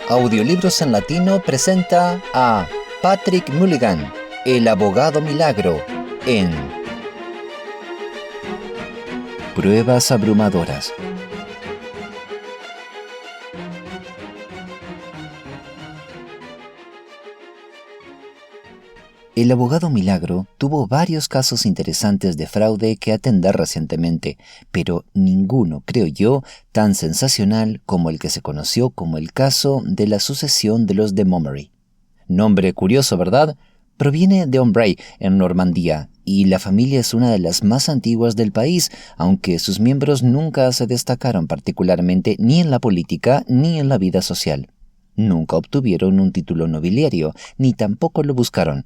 Audiolibros en Latino presenta a Patrick Mulligan, el abogado milagro, en Pruebas abrumadoras. El abogado milagro tuvo varios casos interesantes de fraude que atender recientemente, pero ninguno, creo yo, tan sensacional como el que se conoció como el caso de la sucesión de los de Montgomery. Nombre curioso, ¿verdad? Proviene de Ombray, en Normandía, y la familia es una de las más antiguas del país, aunque sus miembros nunca se destacaron particularmente ni en la política ni en la vida social. Nunca obtuvieron un título nobiliario, ni tampoco lo buscaron.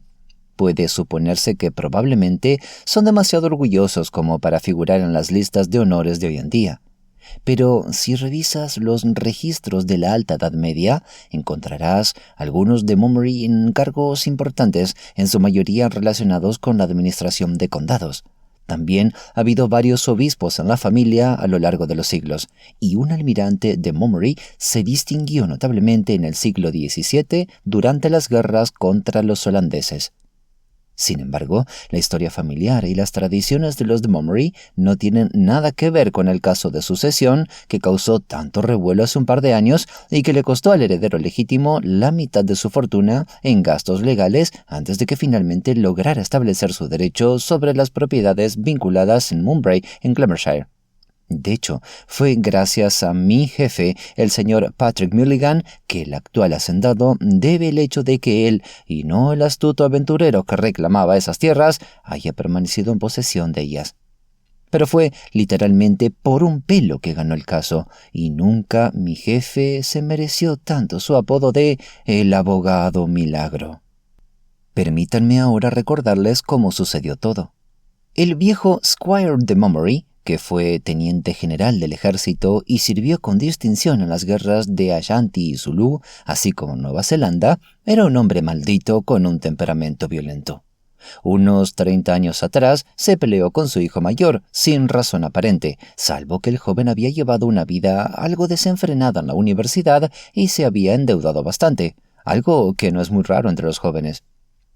Puede suponerse que probablemente son demasiado orgullosos como para figurar en las listas de honores de hoy en día. Pero si revisas los registros de la Alta Edad Media, encontrarás algunos de Montgomery en cargos importantes, en su mayoría relacionados con la administración de condados. También ha habido varios obispos en la familia a lo largo de los siglos, y un almirante de Montgomery se distinguió notablemente en el siglo XVII durante las guerras contra los holandeses. Sin embargo, la historia familiar y las tradiciones de los de Montgomery no tienen nada que ver con el caso de sucesión que causó tanto revuelo hace un par de años y que le costó al heredero legítimo la mitad de su fortuna en gastos legales antes de que finalmente lograra establecer su derecho sobre las propiedades vinculadas en Mumbai, en Glamorganshire. De hecho, fue gracias a mi jefe, el señor Patrick Mulligan, que el actual hacendado debe el hecho de que él, y no el astuto aventurero que reclamaba esas tierras, haya permanecido en posesión de ellas. Pero fue literalmente por un pelo que ganó el caso, y nunca mi jefe se mereció tanto su apodo de el abogado milagro. Permítanme ahora recordarles cómo sucedió todo. El viejo Squire de Montgomery, que fue teniente general del ejército y sirvió con distinción en las guerras de Ashanti y Zulú, así como Nueva Zelanda, era un hombre maldito con un temperamento violento. Unos 30 años atrás se peleó con su hijo mayor, sin razón aparente, salvo que el joven había llevado una vida algo desenfrenada en la universidad y se había endeudado bastante, algo que no es muy raro entre los jóvenes.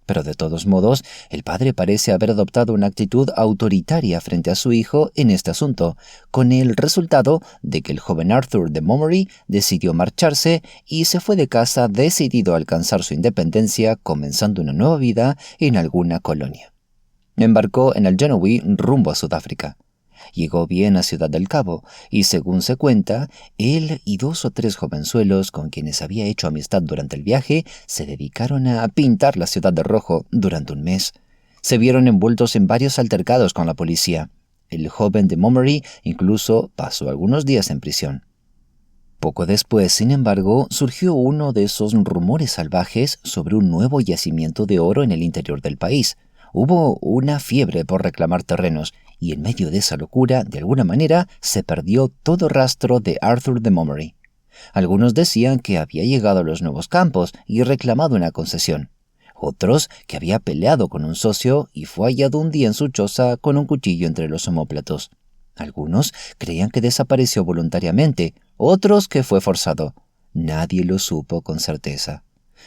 Pero de todos modos, el padre parece haber adoptado una actitud autoritaria frente a su hijo en este asunto, con el resultado de que el joven Arthur de Montgomery decidió marcharse y se fue de casa decidido a alcanzar su independencia, comenzando una nueva vida en alguna colonia. Embarcó en el Genoa rumbo a Sudáfrica. Llegó bien a Ciudad del Cabo, y según se cuenta, él y 2 o 3 jovenzuelos con quienes había hecho amistad durante el viaje se dedicaron a pintar la ciudad de rojo durante un mes. Se vieron envueltos en varios altercados con la policía. El joven de Montgomery incluso pasó algunos días en prisión. Poco después, sin embargo, surgió uno de esos rumores salvajes sobre un nuevo yacimiento de oro en el interior del país. Hubo una fiebre por reclamar terrenos, y en medio de esa locura, de alguna manera, se perdió todo rastro de Arthur de Montgomery. Algunos decían que había llegado a los nuevos campos y reclamado una concesión. Otros que había peleado con un socio y fue hallado un día en su choza con un cuchillo entre los omóplatos. Algunos creían que desapareció voluntariamente, otros que fue forzado. Nadie lo supo con certeza.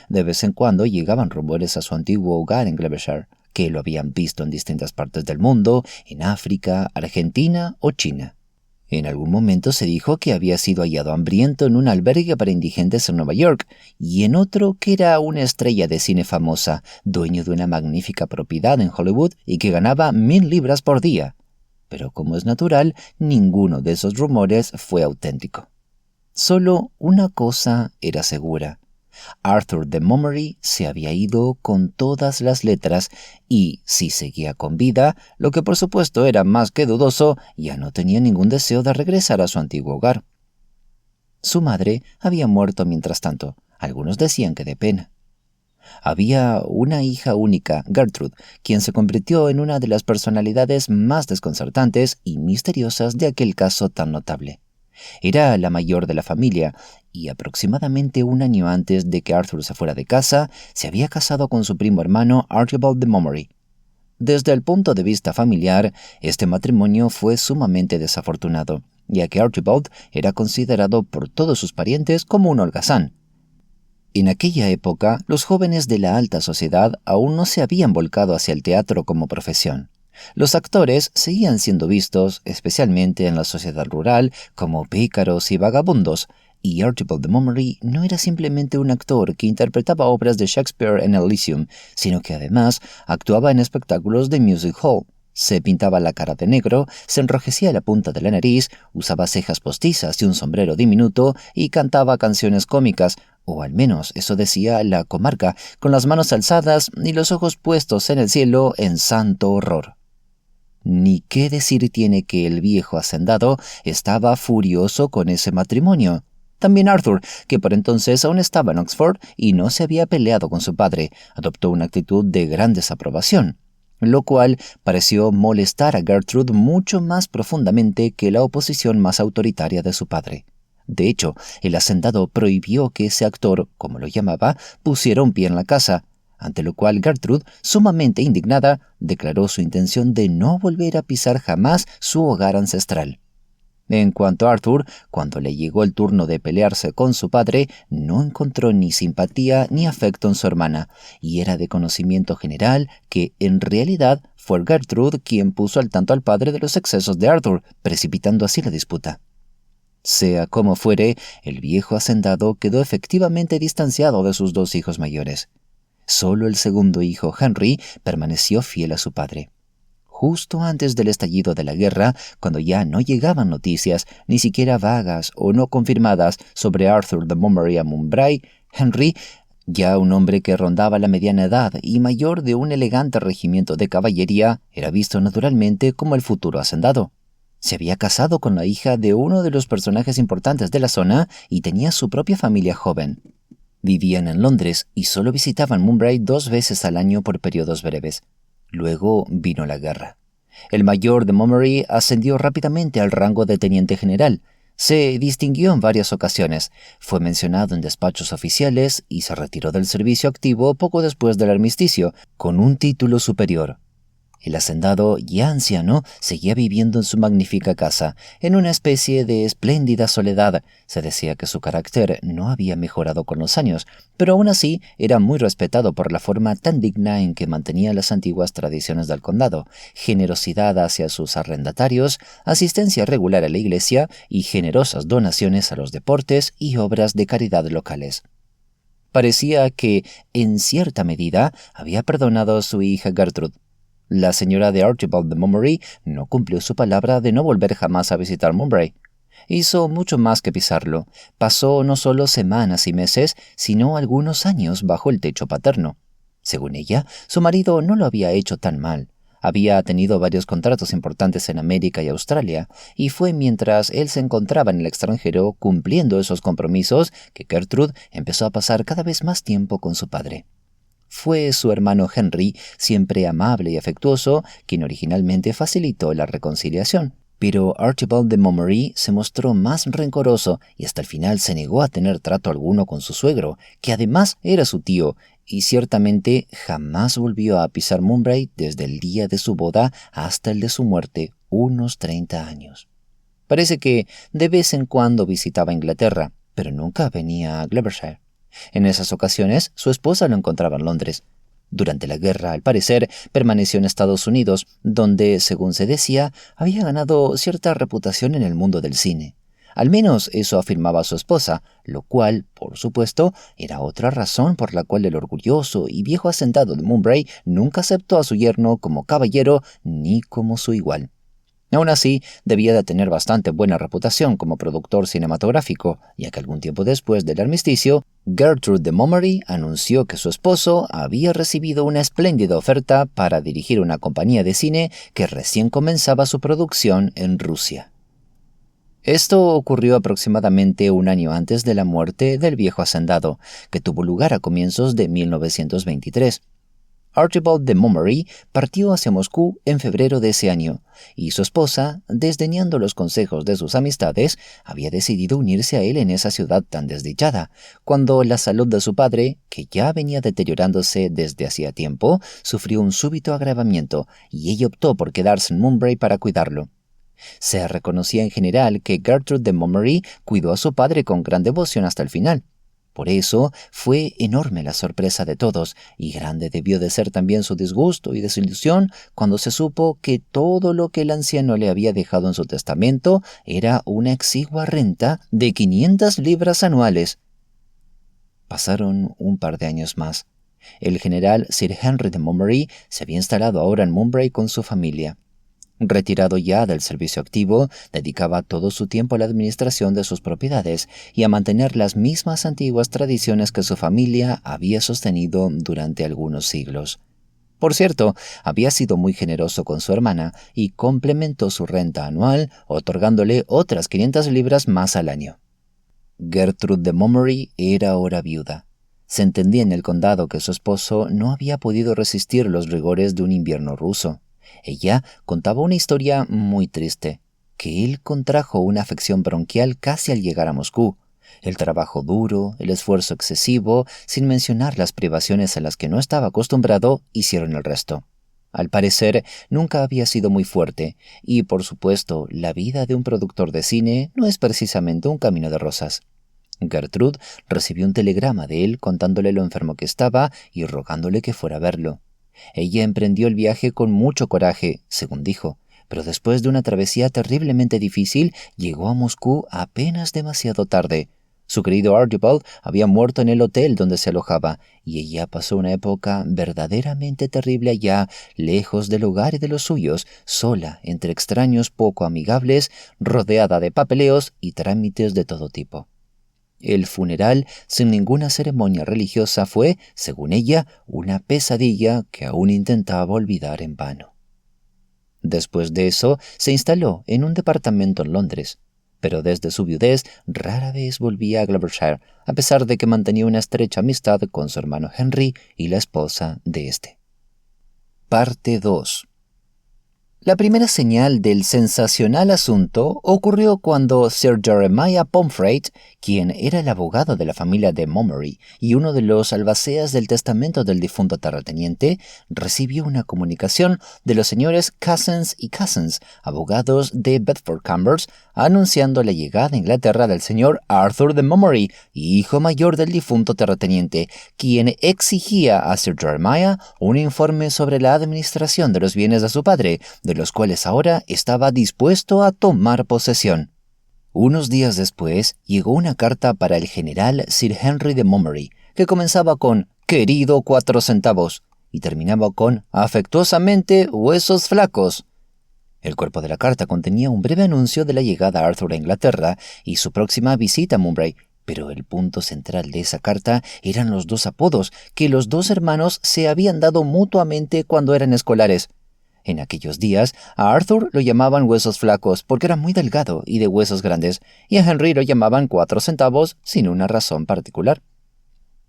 De vez en cuando llegaban rumores a su antiguo hogar en Glamorganshire, que lo habían visto en distintas partes del mundo, en África, Argentina o China. En algún momento se dijo que había sido hallado hambriento en un albergue para indigentes en Nueva York, y en otro que era una estrella de cine famosa, dueño de una magnífica propiedad en Hollywood y que ganaba 1,000 libras por día. Pero como es natural, ninguno de esos rumores fue auténtico. Solo una cosa era segura. Arthur de Montgomery se había ido con todas las letras y, si seguía con vida, lo que por supuesto era más que dudoso, ya no tenía ningún deseo de regresar a su antiguo hogar. Su madre había muerto mientras tanto. Algunos decían que de pena. Había una hija única, Gertrude, quien se convirtió en una de las personalidades más desconcertantes y misteriosas de aquel caso tan notable. Era la mayor de la familia, y aproximadamente un año antes de que Arthur se fuera de casa, se había casado con su primo hermano Archibald de Montgomery. Desde el punto de vista familiar, este matrimonio fue sumamente desafortunado, ya que Archibald era considerado por todos sus parientes como un holgazán. En aquella época, los jóvenes de la alta sociedad aún no se habían volcado hacia el teatro como profesión. Los actores seguían siendo vistos, especialmente en la sociedad rural, como pícaros y vagabundos, y Archibald de Montgomery no era simplemente un actor que interpretaba obras de Shakespeare en el Lyceum, sino que además actuaba en espectáculos de music hall. Se pintaba la cara de negro, se enrojecía la punta de la nariz, usaba cejas postizas y un sombrero diminuto y cantaba canciones cómicas, o al menos eso decía la comarca, con las manos alzadas y los ojos puestos en el cielo en santo horror. Ni qué decir tiene que el viejo hacendado estaba furioso con ese matrimonio. También Arthur, que por entonces aún estaba en Oxford y no se había peleado con su padre, adoptó una actitud de gran desaprobación, lo cual pareció molestar a Gertrude mucho más profundamente que la oposición más autoritaria de su padre. De hecho, el hacendado prohibió que ese actor, como lo llamaba, pusiera un pie en la casa, ante lo cual Gertrude, sumamente indignada, declaró su intención de no volver a pisar jamás su hogar ancestral. En cuanto a Arthur, cuando le llegó el turno de pelearse con su padre, no encontró ni simpatía ni afecto en su hermana, y era de conocimiento general que, en realidad, fue Gertrude quien puso al tanto al padre de los excesos de Arthur, precipitando así la disputa. Sea como fuere, el viejo hacendado quedó efectivamente distanciado de sus dos hijos mayores. Solo el segundo hijo, Henry, permaneció fiel a su padre. Justo antes del estallido de la guerra, cuando ya no llegaban noticias, ni siquiera vagas o no confirmadas, sobre Arthur de Montgomery a Mumbai, Henry, ya un hombre que rondaba la mediana edad y mayor de un elegante regimiento de caballería, era visto naturalmente como el futuro hacendado. Se había casado con la hija de uno de los personajes importantes de la zona y tenía su propia familia joven. Vivían en Londres y solo visitaban Mumbai 2 veces al año por periodos breves. Luego vino la guerra. El mayor de Montgomery ascendió rápidamente al rango de teniente general. Se distinguió en varias ocasiones, fue mencionado en despachos oficiales y se retiró del servicio activo poco después del armisticio, con un título superior. El hacendado, ya anciano, seguía viviendo en su magnífica casa, en una especie de espléndida soledad. Se decía que su carácter no había mejorado con los años, pero aún así era muy respetado por la forma tan digna en que mantenía las antiguas tradiciones del condado, generosidad hacia sus arrendatarios, asistencia regular a la iglesia y generosas donaciones a los deportes y obras de caridad locales. Parecía que, en cierta medida, había perdonado a su hija Gertrude. La señora de Archibald de Montgomery no cumplió su palabra de no volver jamás a visitar Mumbai. Hizo mucho más que pisarlo. Pasó no solo semanas y meses, sino algunos años bajo el techo paterno. Según ella, su marido no lo había hecho tan mal. Había tenido varios contratos importantes en América y Australia, y fue mientras él se encontraba en el extranjero cumpliendo esos compromisos que Gertrude empezó a pasar cada vez más tiempo con su padre. Fue su hermano Henry, siempre amable y afectuoso, quien originalmente facilitó la reconciliación. Pero Archibald de Montgomery se mostró más rencoroso y hasta el final se negó a tener trato alguno con su suegro, que además era su tío, y ciertamente jamás volvió a pisar Mumbai desde el día de su boda hasta el de su muerte, unos 30 años. Parece que de vez en cuando visitaba Inglaterra, pero nunca venía a Gloucestershire. En esas ocasiones, su esposa lo encontraba en Londres. Durante la guerra, al parecer, permaneció en Estados Unidos, donde, según se decía, había ganado cierta reputación en el mundo del cine. Al menos eso afirmaba su esposa, lo cual, por supuesto, era otra razón por la cual el orgulloso y viejo hacendado de Mumbai nunca aceptó a su yerno como caballero ni como su igual. Aún así, debía de tener bastante buena reputación como productor cinematográfico, ya que algún tiempo después del armisticio, Gertrude de Montgomery anunció que su esposo había recibido una espléndida oferta para dirigir una compañía de cine que recién comenzaba su producción en Rusia. Esto ocurrió aproximadamente un año antes de la muerte del viejo hacendado, que tuvo lugar a comienzos de 1923. Archibald de Montgomery partió hacia Moscú en febrero de ese año, y su esposa, desdeñando los consejos de sus amistades, había decidido unirse a él en esa ciudad tan desdichada, cuando la salud de su padre, que ya venía deteriorándose desde hacía tiempo, sufrió un súbito agravamiento, y ella optó por quedarse en Mumbai para cuidarlo. Se reconocía en general que Gertrude de Montgomery cuidó a su padre con gran devoción hasta el final. Por eso fue enorme la sorpresa de todos, y grande debió de ser también su disgusto y desilusión cuando se supo que todo lo que el anciano le había dejado en su testamento era una exigua renta de 500 libras anuales. Pasaron un par de años más. El general Sir Henry de Montgomery se había instalado ahora en Mumbai con su familia. Retirado ya del servicio activo, dedicaba todo su tiempo a la administración de sus propiedades y a mantener las mismas antiguas tradiciones que su familia había sostenido durante algunos siglos. Por cierto, había sido muy generoso con su hermana y complementó su renta anual, otorgándole otras 500 libras más al año. Gertrude de Montgomery era ahora viuda. Se entendía en el condado que su esposo no había podido resistir los rigores de un invierno ruso. Ella contaba una historia muy triste, que él contrajo una afección bronquial casi al llegar a Moscú. El trabajo duro, el esfuerzo excesivo, sin mencionar las privaciones a las que no estaba acostumbrado, hicieron el resto. Al parecer, nunca había sido muy fuerte, y por supuesto, la vida de un productor de cine no es precisamente un camino de rosas. Gertrude recibió un telegrama de él contándole lo enfermo que estaba y rogándole que fuera a verlo. Ella emprendió el viaje con mucho coraje, según dijo, pero después de una travesía terriblemente difícil, llegó a Moscú apenas demasiado tarde. Su querido Archibald había muerto en el hotel donde se alojaba, y ella pasó una época verdaderamente terrible allá, lejos del hogar y de los suyos, sola, entre extraños poco amigables, rodeada de papeleos y trámites de todo tipo. El funeral, sin ninguna ceremonia religiosa, fue, según ella, una pesadilla que aún intentaba olvidar en vano. Después de eso, se instaló en un departamento en Londres, pero desde su viudez rara vez volvía a Gloucestershire, a pesar de que mantenía una estrecha amistad con su hermano Henry y la esposa de éste. Parte 2. La primera señal del sensacional asunto ocurrió cuando Sir Jeremiah Pomfret, quien era el abogado de la familia de Montgomery y uno de los albaceas del testamento del difunto terrateniente, recibió una comunicación de los señores Cousins y Cousins, abogados de Bedford-Chambers, anunciando la llegada a Inglaterra del señor Arthur de Montgomery, hijo mayor del difunto terrateniente, quien exigía a Sir Jeremiah un informe sobre la administración de los bienes de su padre, de los cuales ahora estaba dispuesto a tomar posesión. Unos días después llegó una carta para el general Sir Henry de Montgomery, que comenzaba con «Querido 4 centavos» y terminaba con «Afectuosamente huesos flacos». El cuerpo de la carta contenía un breve anuncio de la llegada a Arthur a Inglaterra y su próxima visita a Mumbai, pero el punto central de esa carta eran los 2 apodos que los 2 hermanos se habían dado mutuamente cuando eran escolares. En aquellos días, a Arthur lo llamaban huesos flacos porque era muy delgado y de huesos grandes, y a Henry lo llamaban 4 centavos sin una razón particular.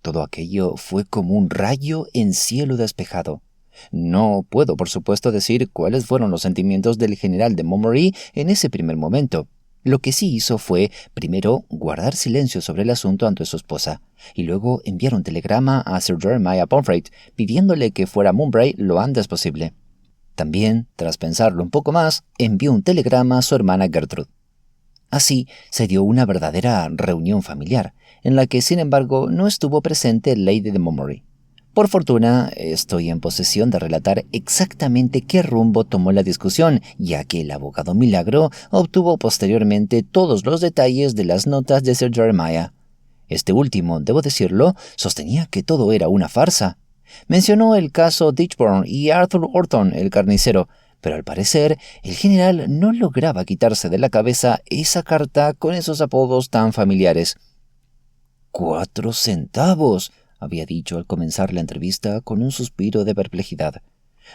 Todo aquello fue como un rayo en cielo despejado. No puedo, por supuesto, decir cuáles fueron los sentimientos del general de Montgomery en ese primer momento. Lo que sí hizo fue, primero, guardar silencio sobre el asunto ante su esposa, y luego enviar un telegrama a Sir Jeremiah Pomfret pidiéndole que fuera a Mumbai lo antes posible. También, tras pensarlo un poco más, envió un telegrama a su hermana Gertrude. Así se dio una verdadera reunión familiar, en la que, sin embargo, no estuvo presente Lady de Montgomery. Por fortuna, estoy en posesión de relatar exactamente qué rumbo tomó la discusión, ya que el abogado Milagro obtuvo posteriormente todos los detalles de las notas de Sir Jeremiah. Este último, debo decirlo, sostenía que todo era una farsa. Mencionó el caso Ditchburn y Arthur Orton, el carnicero, pero al parecer el general no lograba quitarse de la cabeza esa carta con esos apodos tan familiares. «4 centavos», había dicho al comenzar la entrevista con un suspiro de perplejidad.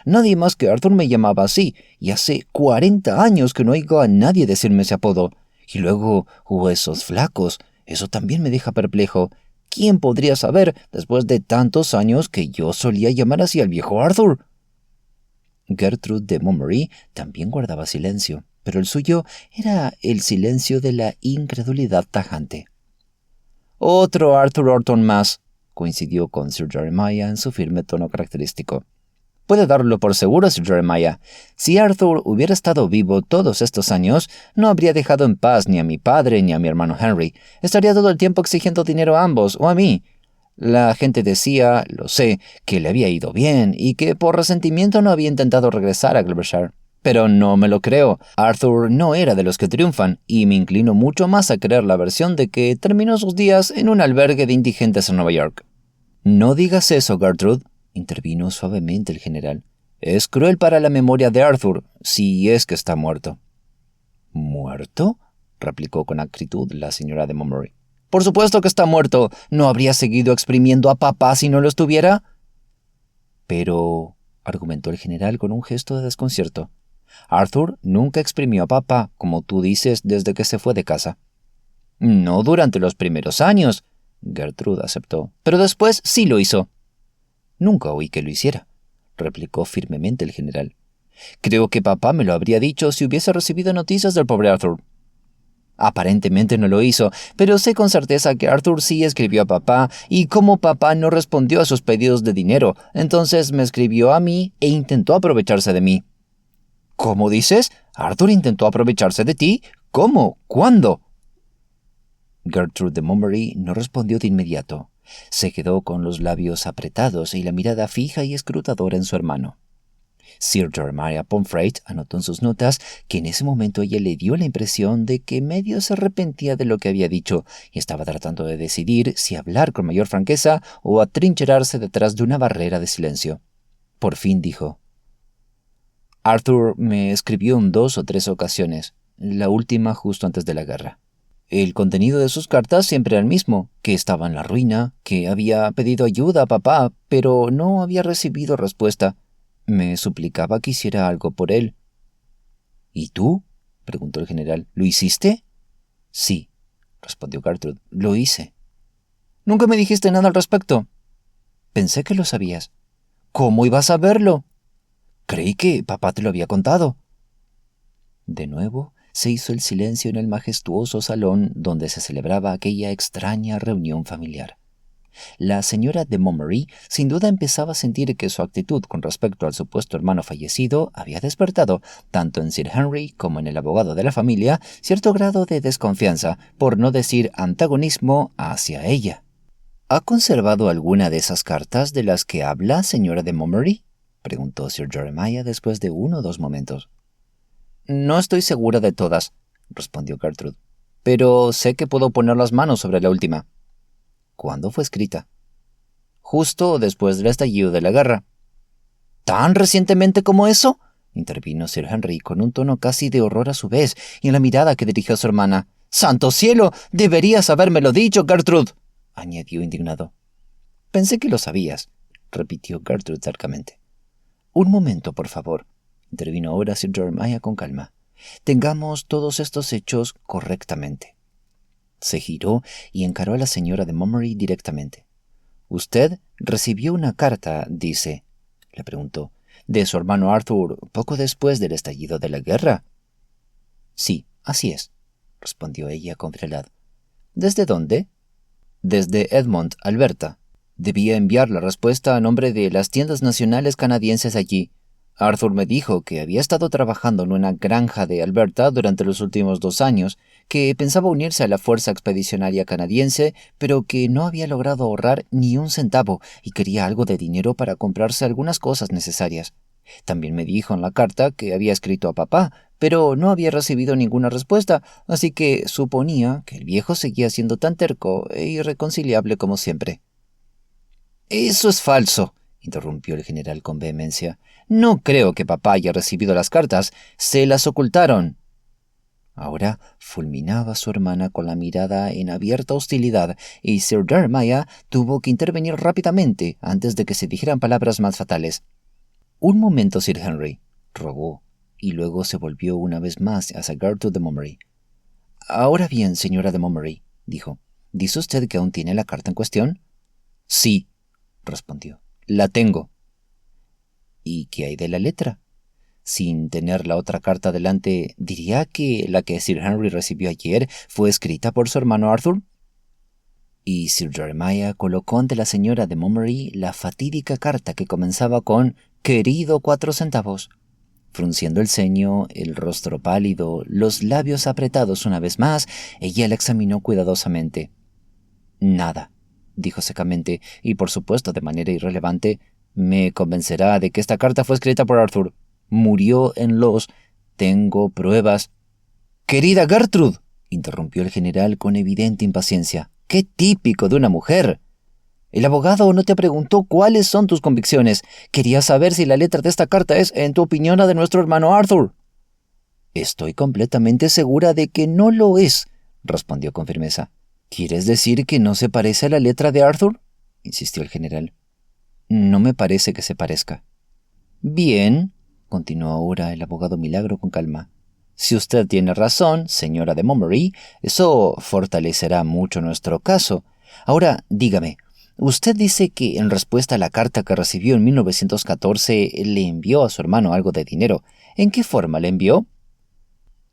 «Nadie más que Arthur me llamaba así, y hace 40 años que no oigo a nadie decirme ese apodo. Y luego, huesos flacos, eso también me deja perplejo. ¿Quién podría saber, después de tantos años, que yo solía llamar así al viejo Arthur?» Gertrude de Montgomery también guardaba silencio, pero el suyo era el silencio de la incredulidad tajante. «Otro Arthur Orton más», coincidió con Sir Jeremiah en su firme tono característico. Puede darlo por seguro, Sir Jeremiah. Si Arthur hubiera estado vivo todos estos años, no habría dejado en paz ni a mi padre ni a mi hermano Henry. Estaría todo el tiempo exigiendo dinero a ambos o a mí. La gente decía, lo sé, que le había ido bien y que por resentimiento no había intentado regresar a Gloucestershire. Pero no me lo creo. Arthur no era de los que triunfan, y me inclino mucho más a creer la versión de que terminó sus días en un albergue de indigentes en Nueva York. No digas eso, Gertrude, intervino suavemente el general. Es cruel para la memoria de Arthur, si es que está muerto. ¿Muerto?, replicó con acritud la señora de Montgomery. Por supuesto que está muerto. ¿No habría seguido exprimiendo a papá si no lo estuviera? Pero, argumentó el general con un gesto de desconcierto, Arthur nunca exprimió a papá, como tú dices, desde que se fue de casa. No durante los primeros años, Gertrude aceptó, pero después sí lo hizo. Nunca oí que lo hiciera, replicó firmemente el general. Creo que papá me lo habría dicho si hubiese recibido noticias del pobre Arthur. Aparentemente no lo hizo, pero sé con certeza que Arthur sí escribió a papá, y como papá no respondió a sus pedidos de dinero, entonces me escribió a mí e intentó aprovecharse de mí. ¿Cómo dices? ¿Arthur intentó aprovecharse de ti? ¿Cómo? ¿Cuándo? Gertrude de Montgomery no respondió de inmediato. Se quedó con los labios apretados y la mirada fija y escrutadora en su hermano. Sir Jeremiah Pomfret anotó en sus notas que en ese momento ella le dio la impresión de que medio se arrepentía de lo que había dicho y estaba tratando de decidir si hablar con mayor franqueza o atrincherarse detrás de una barrera de silencio. Por fin dijo: Arthur me escribió en 2 o 3 ocasiones, la última justo antes de la guerra. El contenido de sus cartas siempre era el mismo, que estaba en la ruina, que había pedido ayuda a papá, pero no había recibido respuesta. Me suplicaba que hiciera algo por él. ¿Y tú?, preguntó el general. ¿Lo hiciste? Sí, respondió Gertrude. Lo hice. ¿Nunca me dijiste nada al respecto? Pensé que lo sabías. ¿Cómo ibas a saberlo? Creí que papá te lo había contado. De nuevo se hizo el silencio en el majestuoso salón donde se celebraba aquella extraña reunión familiar. La señora de Montgomery sin duda empezaba a sentir que su actitud con respecto al supuesto hermano fallecido había despertado, tanto en Sir Henry como en el abogado de la familia, cierto grado de desconfianza, por no decir antagonismo, hacia ella. ¿Ha conservado alguna de esas cartas de las que habla, señora de Montgomery?, preguntó Sir Jeremiah después de 1 o 2 momentos. No estoy segura de todas, respondió Gertrude, pero sé que puedo poner las manos sobre la última. ¿Cuándo fue escrita? Justo después del estallido de la guerra. ¿Tan recientemente como eso?, intervino Sir Henry con un tono casi de horror a su vez y en la mirada que dirigió a su hermana. ¡Santo cielo! ¡Deberías habérmelo dicho, Gertrude!, añadió indignado. Pensé que lo sabías, repitió Gertrude tercamente. Un momento, por favor, intervino ahora Sir Jeremiah con calma. Tengamos todos estos hechos correctamente. Se giró y encaró a la señora de Montgomery directamente. «¿Usted recibió una carta, dice?» le preguntó. «¿De su hermano Arthur poco después del estallido de la guerra?» «Sí, así es», respondió ella con frialdad. «¿Desde dónde?» «Desde Edmond, Alberta. Debía enviar la respuesta a nombre de las tiendas nacionales canadienses allí. Arthur me dijo que había estado trabajando en una granja de Alberta durante los últimos 2 años, que pensaba unirse a la Fuerza Expedicionaria Canadiense, pero que no había logrado ahorrar ni un centavo y quería algo de dinero para comprarse algunas cosas necesarias. También me dijo en la carta que había escrito a papá, pero no había recibido ninguna respuesta, así que suponía que el viejo seguía siendo tan terco e irreconciliable como siempre». «Eso es falso», interrumpió el general con vehemencia. «No creo que papá haya recibido las cartas. Se las ocultaron». Ahora fulminaba a su hermana con la mirada en abierta hostilidad, y Sir Jeremiah tuvo que intervenir rápidamente antes de que se dijeran palabras más fatales. «Un momento, Sir Henry», rogó, y luego se volvió una vez más hacia Gertrude de Montgomery. «Ahora bien, señora de Montgomery», dijo, «¿dice usted que aún tiene la carta en cuestión?» «Sí», respondió. «La tengo». «¿Y qué hay de la letra? Sin tener la otra carta delante, ¿diría que la que Sir Henry recibió ayer fue escrita por su hermano Arthur?» Y Sir Jeremiah colocó ante la señora de Montgomery la fatídica carta que comenzaba con Querido 4 centavos. Frunciendo el ceño, el rostro pálido, los labios apretados una vez más, ella la examinó cuidadosamente. Nada, dijo secamente, y por supuesto de manera irrelevante, me convencerá de que esta carta fue escrita por Arthur. Murió en Los... Tengo pruebas. Querida Gertrude, interrumpió el general con evidente impaciencia. ¡Qué típico de una mujer! El abogado no te preguntó cuáles son tus convicciones. Quería saber si la letra de esta carta es, en tu opinión, la de nuestro hermano Arthur. Estoy completamente segura de que no lo es, respondió con firmeza. ¿Quieres decir que no se parece a la letra de Arthur? Insistió el general. No me parece que se parezca. Bien, continuó ahora el abogado Milagro con calma. Si usted tiene razón, señora de Montgomery, eso fortalecerá mucho nuestro caso. Ahora, dígame, usted dice que en respuesta a la carta que recibió en 1914 le envió a su hermano algo de dinero. ¿En qué forma le envió?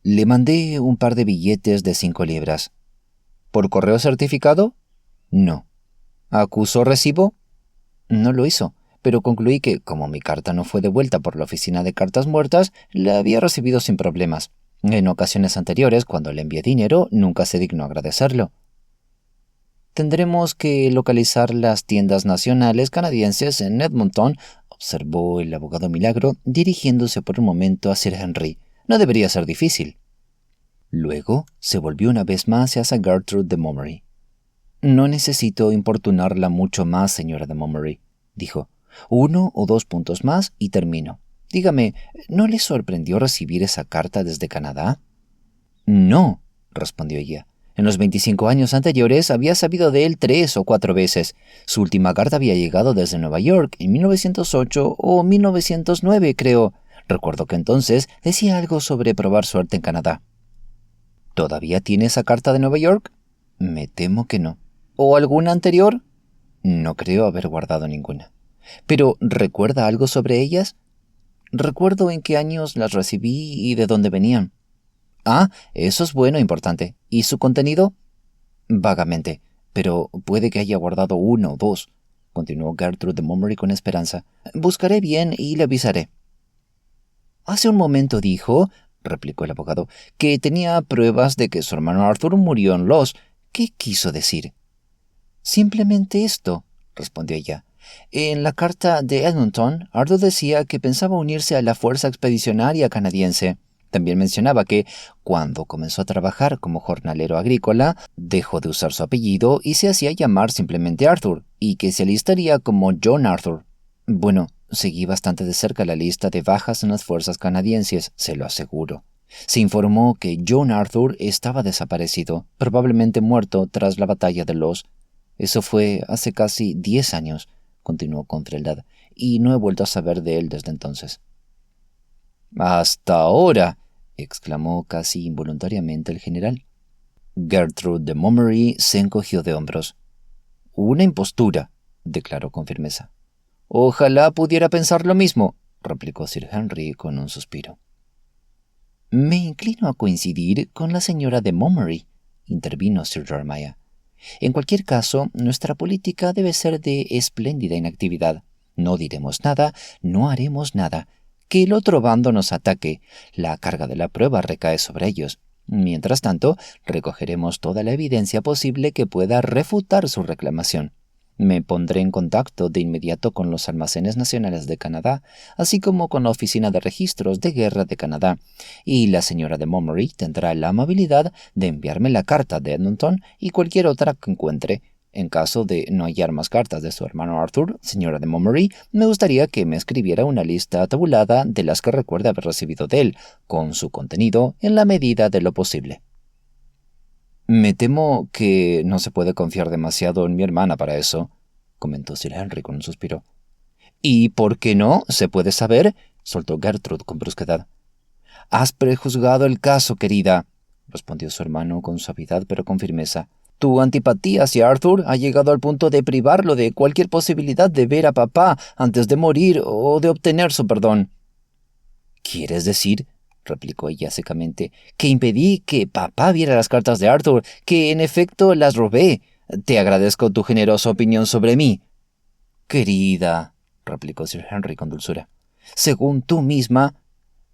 Le mandé un par de billetes de 5 libras. ¿Por correo certificado? No. ¿Acusó recibo? No lo hizo, pero concluí que, como mi carta no fue devuelta por la oficina de cartas muertas, la había recibido sin problemas. En ocasiones anteriores, cuando le envié dinero, nunca se dignó agradecerlo. Tendremos que localizar las tiendas nacionales canadienses en Edmonton, observó el abogado Milagro, dirigiéndose por un momento a Sir Henry. No debería ser difícil. Luego se volvió una vez más hacia Gertrude de Montgomery. No necesito importunarla mucho más, señora de Montgomery, dijo. 1 o 2 puntos más y termino. Dígame, ¿no le sorprendió recibir esa carta desde Canadá? No, respondió ella. En los 25 años anteriores había sabido de él 3 o 4 veces. Su última carta había llegado desde Nueva York en 1908 o 1909, creo. Recuerdo que entonces decía algo sobre probar suerte en Canadá. ¿Todavía tiene esa carta de Nueva York? Me temo que no. ¿O alguna anterior? No creo haber guardado ninguna. ¿Pero recuerda algo sobre ellas? Recuerdo en qué años las recibí y de dónde venían. Ah, eso es bueno e importante. ¿Y su contenido? Vagamente, pero puede que haya guardado 1 o 2, continuó Gertrude de Montgomery con esperanza. Buscaré bien y le avisaré. Hace un momento dijo, replicó el abogado, que tenía pruebas de que su hermano Arthur murió en Los. ¿Qué quiso decir? Simplemente esto, respondió ella. En la carta de Edmonton, Arthur decía que pensaba unirse a la fuerza expedicionaria canadiense. También mencionaba que, cuando comenzó a trabajar como jornalero agrícola, dejó de usar su apellido y se hacía llamar simplemente Arthur, y que se alistaría como John Arthur. Bueno, seguí bastante de cerca la lista de bajas en las fuerzas canadienses, se lo aseguro. Se informó que John Arthur estaba desaparecido, probablemente muerto tras la batalla de Los. Eso fue hace casi 10 años, continuó con frialdad, y no he vuelto a saber de él desde entonces. «¡Hasta ahora!», exclamó casi involuntariamente el general. Gertrude de Montgomery se encogió de hombros. «Una impostura», declaró con firmeza. «Ojalá pudiera pensar lo mismo», replicó Sir Henry con un suspiro. «Me inclino a coincidir con la señora de Montgomery», intervino Sir Jeremiah. «En cualquier caso, nuestra política debe ser de espléndida inactividad. No diremos nada, no haremos nada. Que el otro bando nos ataque. La carga de la prueba recae sobre ellos. Mientras tanto, recogeremos toda la evidencia posible que pueda refutar su reclamación. Me pondré en contacto de inmediato con los almacenes nacionales de Canadá, así como con la Oficina de Registros de Guerra de Canadá, y la señora de Montgomery tendrá la amabilidad de enviarme la carta de Edmonton y cualquier otra que encuentre. En caso de no hallar más cartas de su hermano Arthur, señora de Montgomery, me gustaría que me escribiera una lista tabulada de las que recuerde haber recibido de él, con su contenido en la medida de lo posible. «Me temo que no se puede confiar demasiado en mi hermana para eso», comentó Sir Henry con un suspiro. «¿Y por qué no? ¿Se puede saber?», soltó Gertrude con brusquedad. «Has prejuzgado el caso, querida», respondió su hermano con suavidad pero con firmeza. «Tu antipatía hacia Arthur ha llegado al punto de privarlo de cualquier posibilidad de ver a papá antes de morir o de obtener su perdón». «¿Quieres decir», replicó ella secamente, «que impedí que papá viera las cartas de Arthur, que en efecto las robé? Te agradezco tu generosa opinión sobre mí». «Querida», replicó Sir Henry con dulzura, Según tú misma,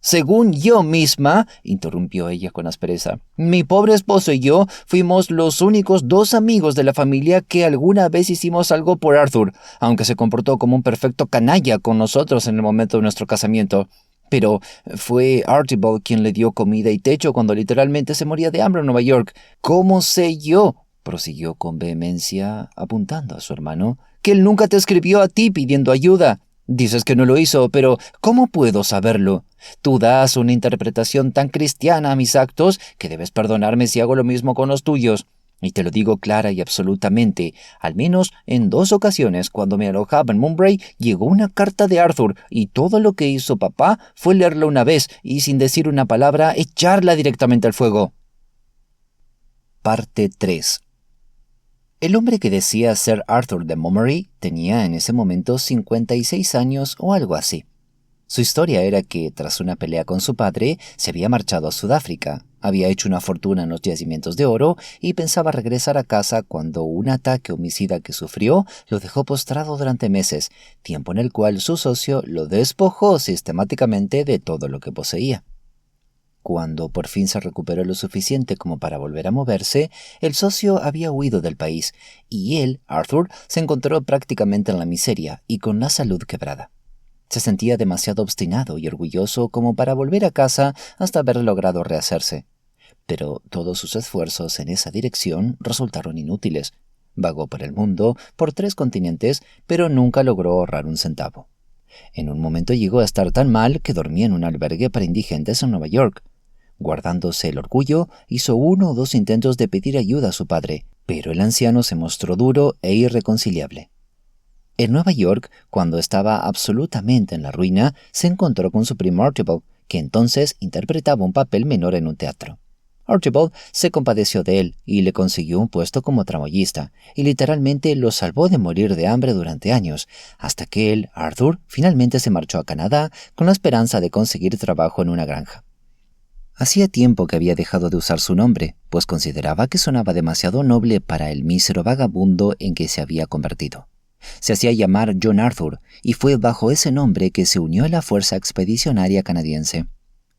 según yo misma, interrumpió ella con aspereza, mi pobre esposo y yo fuimos los únicos 2 amigos de la familia que alguna vez hicimos algo por Arthur, aunque se comportó como un perfecto canalla con nosotros en el momento de nuestro casamiento. Pero fue Archibald quien le dio comida y techo cuando literalmente se moría de hambre en Nueva York. ¿Cómo sé yo?, prosiguió con vehemencia, apuntando a su hermano, que él nunca te escribió a ti pidiendo ayuda. Dices que no lo hizo, pero ¿cómo puedo saberlo? Tú das una interpretación tan cristiana a mis actos que debes perdonarme si hago lo mismo con los tuyos. Y te lo digo clara y absolutamente, al menos en 2 ocasiones cuando me alojaba en Mumbai llegó una carta de Arthur y todo lo que hizo papá fue leerla una vez y sin decir una palabra echarla directamente al fuego. Parte 3. El hombre que decía ser Arthur de Mummery tenía en ese momento 56 años o algo así. Su historia era que, tras una pelea con su padre, se había marchado a Sudáfrica, había hecho una fortuna en los yacimientos de oro y pensaba regresar a casa cuando un ataque homicida que sufrió lo dejó postrado durante meses, tiempo en el cual su socio lo despojó sistemáticamente de todo lo que poseía. Cuando por fin se recuperó lo suficiente como para volver a moverse, el socio había huido del país, y él, Arthur, se encontró prácticamente en la miseria y con la salud quebrada. Se sentía demasiado obstinado y orgulloso como para volver a casa hasta haber logrado rehacerse. Pero todos sus esfuerzos en esa dirección resultaron inútiles. Vagó por el mundo, por 3 continentes, pero nunca logró ahorrar un centavo. En un momento llegó a estar tan mal que dormía en un albergue para indigentes en Nueva York. Guardándose el orgullo, hizo 1 o 2 intentos de pedir ayuda a su padre, pero el anciano se mostró duro e irreconciliable. En Nueva York, cuando estaba absolutamente en la ruina, se encontró con su primo Archibald, que entonces interpretaba un papel menor en un teatro. Archibald se compadeció de él y le consiguió un puesto como tramoyista, y literalmente lo salvó de morir de hambre durante años, hasta que él, Arthur, finalmente se marchó a Canadá con la esperanza de conseguir trabajo en una granja. Hacía tiempo que había dejado de usar su nombre, pues consideraba que sonaba demasiado noble para el mísero vagabundo en que se había convertido. Se hacía llamar John Arthur, y fue bajo ese nombre que se unió a la fuerza expedicionaria canadiense.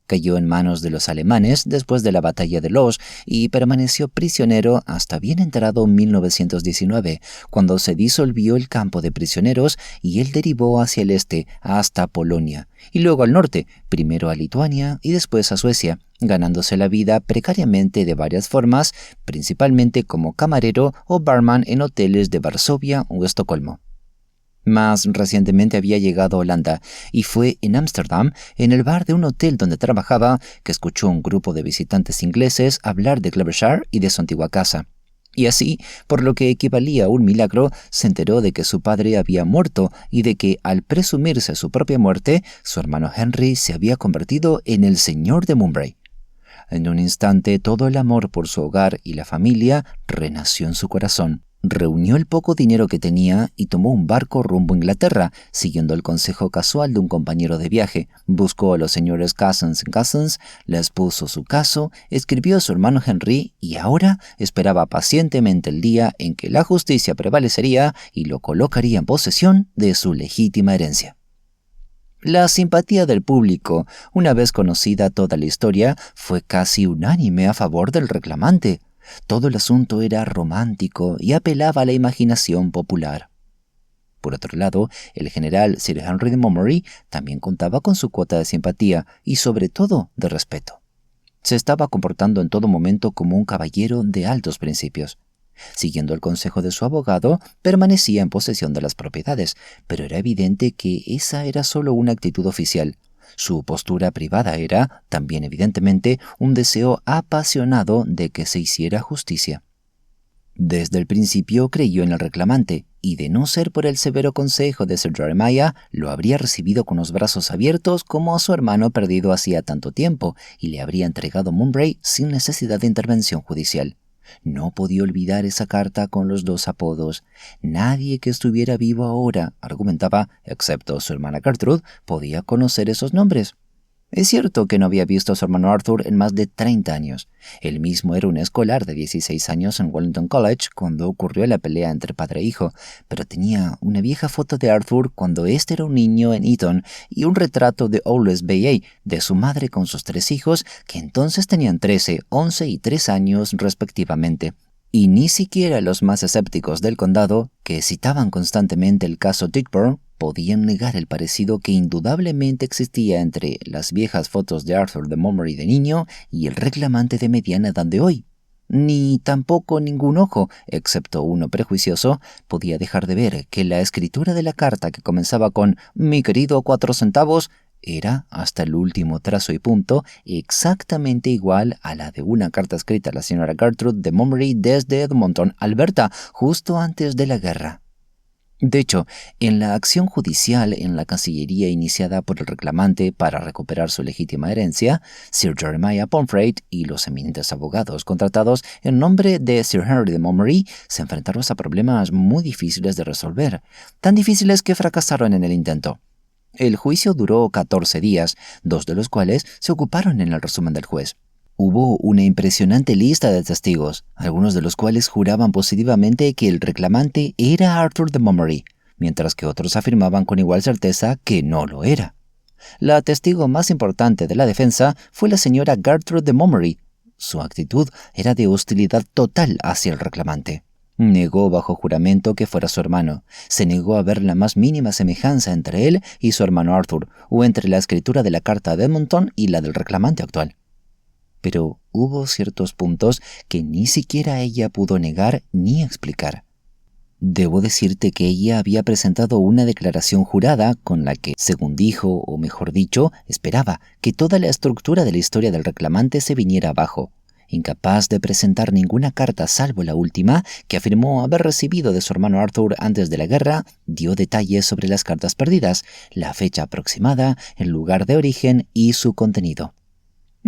Cayó en manos de los alemanes después de la batalla de Loos y permaneció prisionero hasta bien entrado 1919, cuando se disolvió el campo de prisioneros y él derivó hacia el este hasta Polonia, y luego al norte, primero a Lituania y después a Suecia, ganándose la vida precariamente de varias formas, principalmente como camarero o barman en hoteles de Varsovia o Estocolmo. Más recientemente había llegado a Holanda y fue en Ámsterdam, en el bar de un hotel donde trabajaba, que escuchó a un grupo de visitantes ingleses hablar de Clevershire y de su antigua casa. Y así, por lo que equivalía a un milagro, se enteró de que su padre había muerto y de que, al presumirse su propia muerte, su hermano Henry se había convertido en el señor de Mumbai. En un instante, todo el amor por su hogar y la familia renació en su corazón. Reunió el poco dinero que tenía y tomó un barco rumbo a Inglaterra, siguiendo el consejo casual de un compañero de viaje. Buscó a los señores Cousins, les puso su caso, escribió a su hermano Henry y ahora esperaba pacientemente el día en que la justicia prevalecería y lo colocaría en posesión de su legítima herencia. La simpatía del público, una vez conocida toda la historia, fue casi unánime a favor del reclamante. Todo el asunto era romántico y apelaba a la imaginación popular. Por otro lado, el general Sir Henry de Montgomery también contaba con su cuota de simpatía y sobre todo de respeto. Se estaba comportando en todo momento como un caballero de altos principios. Siguiendo el consejo de su abogado, permanecía en posesión de las propiedades, pero era evidente que esa era solo una actitud oficial. Su postura privada era, también evidentemente, un deseo apasionado de que se hiciera justicia. Desde el principio creyó en el reclamante, y de no ser por el severo consejo de Sir Jeremiah, lo habría recibido con los brazos abiertos como a su hermano perdido hacía tanto tiempo, y le habría entregado Mumbai sin necesidad de intervención judicial. No podía olvidar esa carta con los 2 apodos. Nadie que estuviera vivo ahora, argumentaba, excepto su hermana Gertrude, podía conocer esos nombres. Es cierto que no había visto a su hermano Arthur en más de 30 años. Él mismo era un escolar de 16 años en Wellington College cuando ocurrió la pelea entre padre e hijo, pero tenía una vieja foto de Arthur cuando éste era un niño en Eton y un retrato de Owles B.A. de su madre con sus 3 hijos, que entonces tenían 13, 11 y 3 años respectivamente. Y ni siquiera los más escépticos del condado, que citaban constantemente el caso Tichborne, podían negar el parecido que indudablemente existía entre las viejas fotos de Arthur de Montgomery de niño y el reclamante de mediana edad de hoy. Ni tampoco ningún ojo, excepto uno prejuicioso, podía dejar de ver que la escritura de la carta que comenzaba con «Mi querido 4 centavos» era, hasta el último trazo y punto, exactamente igual a la de una carta escrita a la señora Gertrude de Montgomery desde Edmonton, Alberta, justo antes de la guerra. De hecho, en la acción judicial en la Cancillería iniciada por el reclamante para recuperar su legítima herencia, Sir Jeremiah Pomfrey y los eminentes abogados contratados en nombre de Sir Henry de Montgomery se enfrentaron a problemas muy difíciles de resolver, tan difíciles que fracasaron en el intento. El juicio duró 14 días, 2 de los cuales se ocuparon en el resumen del juez. Hubo una impresionante lista de testigos, algunos de los cuales juraban positivamente que el reclamante era Arthur de Montgomery, mientras que otros afirmaban con igual certeza que no lo era. La testigo más importante de la defensa fue la señora Gertrude de Montgomery. Su actitud era de hostilidad total hacia el reclamante. Negó bajo juramento que fuera su hermano. Se negó a ver la más mínima semejanza entre él y su hermano Arthur, o entre la escritura de la carta de Edmonton y la del reclamante actual. Pero hubo ciertos puntos que ni siquiera ella pudo negar ni explicar. Debo decirte que ella había presentado una declaración jurada con la que, según dijo, o mejor dicho, esperaba que toda la estructura de la historia del reclamante se viniera abajo. Incapaz de presentar ninguna carta salvo la última, que afirmó haber recibido de su hermano Arthur antes de la guerra, dio detalles sobre las cartas perdidas, la fecha aproximada, el lugar de origen y su contenido.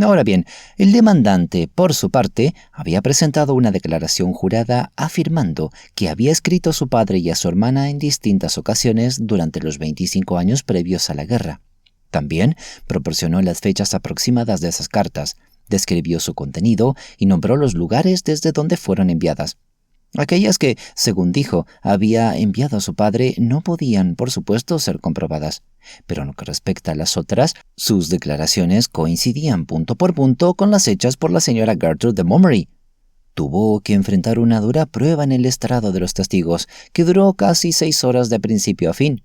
Ahora bien, el demandante, por su parte, había presentado una declaración jurada afirmando que había escrito a su padre y a su hermana en distintas ocasiones durante los 25 años previos a la guerra. También proporcionó las fechas aproximadas de esas cartas, describió su contenido y nombró los lugares desde donde fueron enviadas. Aquellas que, según dijo, había enviado a su padre no podían, por supuesto, ser comprobadas. Pero en lo que respecta a las otras, sus declaraciones coincidían punto por punto con las hechas por la señora Gertrude de Montgomery. Tuvo que enfrentar una dura prueba en el estrado de los testigos, que duró casi 6 horas de principio a fin.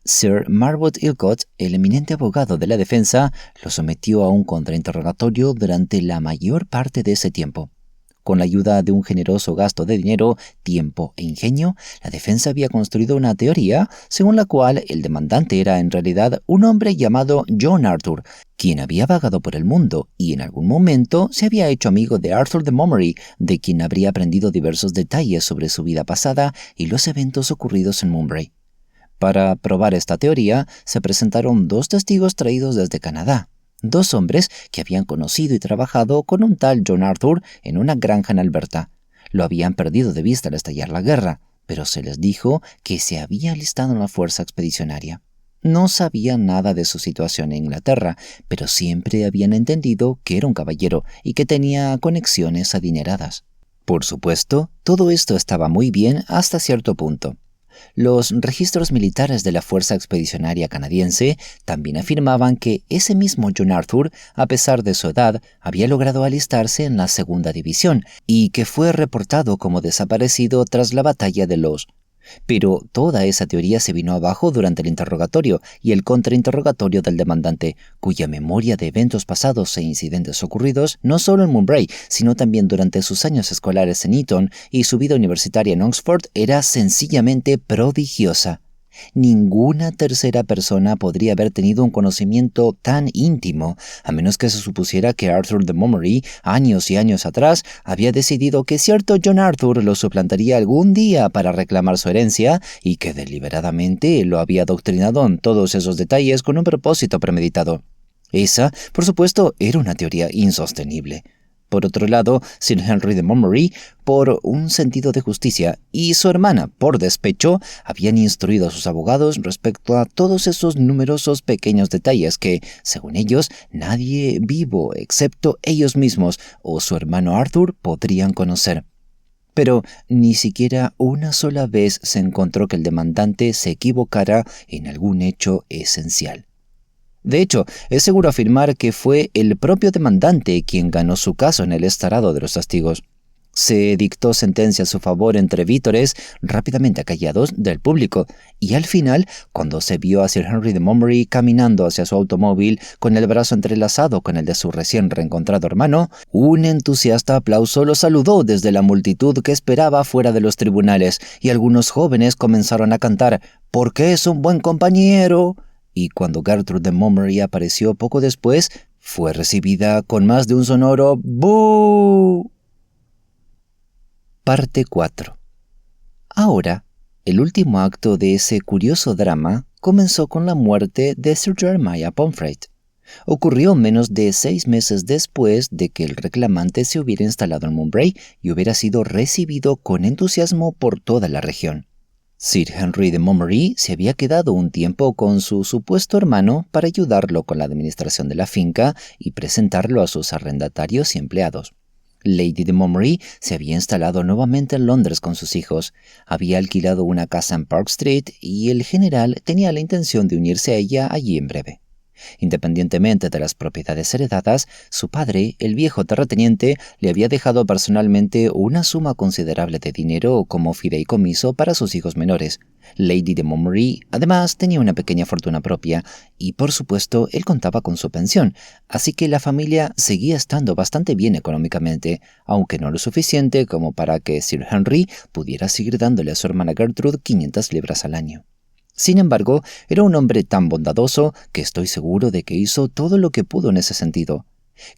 Sir Marwood Ilcott, el eminente abogado de la defensa, lo sometió a un contrainterrogatorio durante la mayor parte de ese tiempo. Con la ayuda de un generoso gasto de dinero, tiempo e ingenio, la defensa había construido una teoría según la cual el demandante era en realidad un hombre llamado John Arthur, quien había vagado por el mundo y en algún momento se había hecho amigo de Arthur de Montgomery, de quien habría aprendido diversos detalles sobre su vida pasada y los eventos ocurridos en Montgomery. Para probar esta teoría, se presentaron 2 testigos traídos desde Canadá. 2 hombres que habían conocido y trabajado con un tal John Arthur en una granja en Alberta. Lo habían perdido de vista al estallar la guerra, pero se les dijo que se había alistado en la fuerza expedicionaria. No sabían nada de su situación en Inglaterra, pero siempre habían entendido que era un caballero y que tenía conexiones adineradas. Por supuesto, todo esto estaba muy bien hasta cierto punto. Los registros militares de la Fuerza Expedicionaria Canadiense también afirmaban que ese mismo John Arthur, a pesar de su edad, había logrado alistarse en la Segunda División y que fue reportado como desaparecido tras la batalla de Loos. Pero toda esa teoría se vino abajo durante el interrogatorio y el contrainterrogatorio del demandante, cuya memoria de eventos pasados e incidentes ocurridos no solo en Montgomery, sino también durante sus años escolares en Eton y su vida universitaria en Oxford era sencillamente prodigiosa. Ninguna tercera persona podría haber tenido un conocimiento tan íntimo, a menos que se supusiera que Arthur de Montgomery, años y años atrás, había decidido que cierto John Arthur lo suplantaría algún día para reclamar su herencia y que deliberadamente lo había adoctrinado en todos esos detalles con un propósito premeditado. Esa, por supuesto, era una teoría insostenible. Por otro lado, Sir Henry de Montgomery, por un sentido de justicia, y su hermana, por despecho, habían instruido a sus abogados respecto a todos esos numerosos pequeños detalles que, según ellos, nadie vivo excepto ellos mismos o su hermano Arthur podrían conocer. Pero ni siquiera una sola vez se encontró que el demandante se equivocara en algún hecho esencial. De hecho, es seguro afirmar que fue el propio demandante quien ganó su caso en el estrado de los testigos. Se dictó sentencia a su favor entre vítores rápidamente acallados del público, y al final, cuando se vio a Sir Henry de Montgomery caminando hacia su automóvil con el brazo entrelazado con el de su recién reencontrado hermano, un entusiasta aplauso lo saludó desde la multitud que esperaba fuera de los tribunales, y algunos jóvenes comenzaron a cantar «porque es un buen compañero». Y cuando Gertrude de Montgomery apareció poco después, fue recibida con más de un sonoro «¡Bú!». Parte 4. Ahora, el último acto de ese curioso drama comenzó con la muerte de Sir Jeremiah Pomfret. Ocurrió menos de 6 meses después de que el reclamante se hubiera instalado en Mumbai y hubiera sido recibido con entusiasmo por toda la región. Sir Henry de Montgomery se había quedado un tiempo con su supuesto hermano para ayudarlo con la administración de la finca y presentarlo a sus arrendatarios y empleados. Lady de Montgomery se había instalado nuevamente en Londres con sus hijos. Había alquilado una casa en Park Street y el general tenía la intención de unirse a ella allí en breve. Independientemente de las propiedades heredadas, su padre, el viejo terrateniente, le había dejado personalmente una suma considerable de dinero como fideicomiso para sus hijos menores. Lady de Montgomery, además, tenía una pequeña fortuna propia y, por supuesto, él contaba con su pensión, así que la familia seguía estando bastante bien económicamente, aunque no lo suficiente como para que Sir Henry pudiera seguir dándole a su hermana Gertrude 500 libras al año. Sin embargo, era un hombre tan bondadoso que estoy seguro de que hizo todo lo que pudo en ese sentido.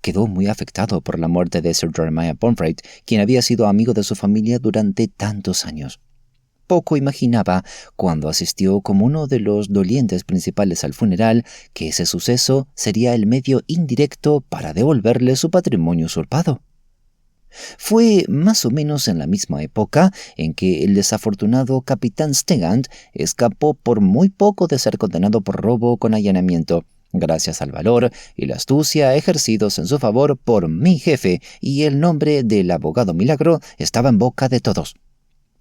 Quedó muy afectado por la muerte de Sir Jeremiah Pomfret, quien había sido amigo de su familia durante tantos años. Poco imaginaba, cuando asistió como uno de los dolientes principales al funeral, que ese suceso sería el medio indirecto para devolverle su patrimonio usurpado. Fue más o menos en la misma época en que el desafortunado capitán Stegand escapó por muy poco de ser condenado por robo con allanamiento, gracias al valor y la astucia ejercidos en su favor por mi jefe, y el nombre del abogado Milagro estaba en boca de todos.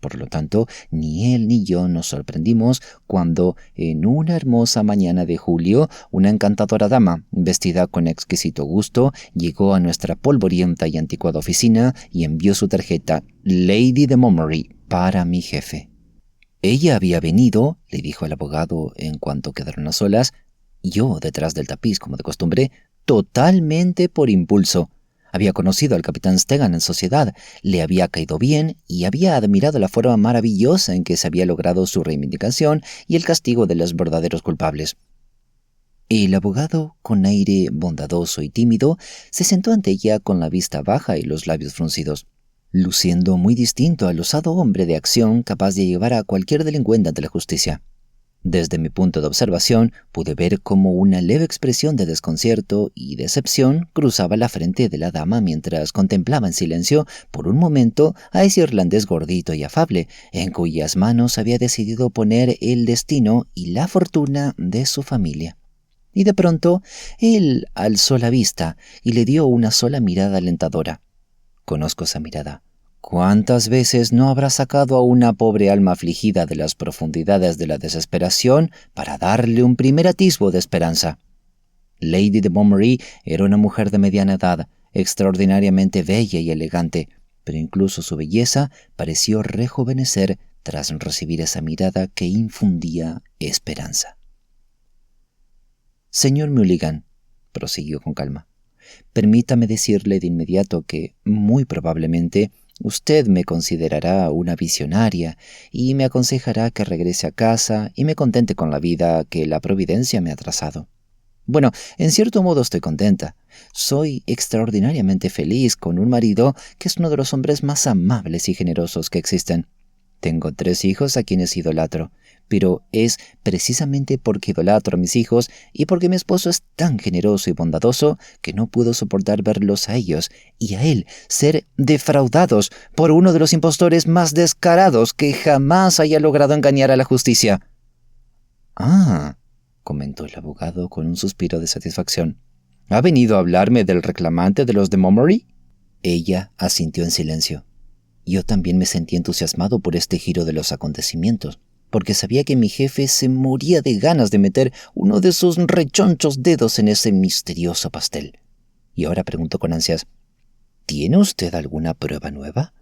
Por lo tanto, ni él ni yo nos sorprendimos cuando, en una hermosa mañana de julio, una encantadora dama, vestida con exquisito gusto, llegó a nuestra polvorienta y anticuada oficina y envió su tarjeta «Lady de Montgomery» para mi jefe. Ella había venido, le dijo el abogado en cuanto quedaron a solas, yo detrás del tapiz como de costumbre, totalmente por impulso. Había conocido al capitán Stegand en sociedad, le había caído bien y había admirado la forma maravillosa en que se había logrado su reivindicación y el castigo de los verdaderos culpables. El abogado, con aire bondadoso y tímido, se sentó ante ella con la vista baja y los labios fruncidos, luciendo muy distinto al osado hombre de acción capaz de llevar a cualquier delincuente ante la justicia. Desde mi punto de observación, pude ver cómo una leve expresión de desconcierto y decepción cruzaba la frente de la dama mientras contemplaba en silencio por un momento a ese irlandés gordito y afable, en cuyas manos había decidido poner el destino y la fortuna de su familia. Y de pronto, él alzó la vista y le dio una sola mirada alentadora. Conozco esa mirada. ¿Cuántas veces no habrá sacado a una pobre alma afligida de las profundidades de la desesperación para darle un primer atisbo de esperanza? Lady de Montgomery era una mujer de mediana edad, extraordinariamente bella y elegante, pero incluso su belleza pareció rejuvenecer tras recibir esa mirada que infundía esperanza. Señor Mulligan, prosiguió con calma, permítame decirle de inmediato que, muy probablemente, usted me considerará una visionaria y me aconsejará que regrese a casa y me contente con la vida que la providencia me ha trazado. Bueno, en cierto modo estoy contenta. Soy extraordinariamente feliz con un marido que es uno de los hombres más amables y generosos que existen. Tengo 3 hijos a quienes idolatro, pero es precisamente porque idolatro a mis hijos y porque mi esposo es tan generoso y bondadoso que no puedo soportar verlos a ellos y a él ser defraudados por uno de los impostores más descarados que jamás haya logrado engañar a la justicia. Ah, comentó el abogado con un suspiro de satisfacción. ¿Ha venido a hablarme del reclamante de los de Montgomery? Ella asintió en silencio. Yo también me sentí entusiasmado por este giro de los acontecimientos, porque sabía que mi jefe se moría de ganas de meter uno de sus rechonchos dedos en ese misterioso pastel. Y ahora preguntó con ansias, ¿tiene usted alguna prueba nueva?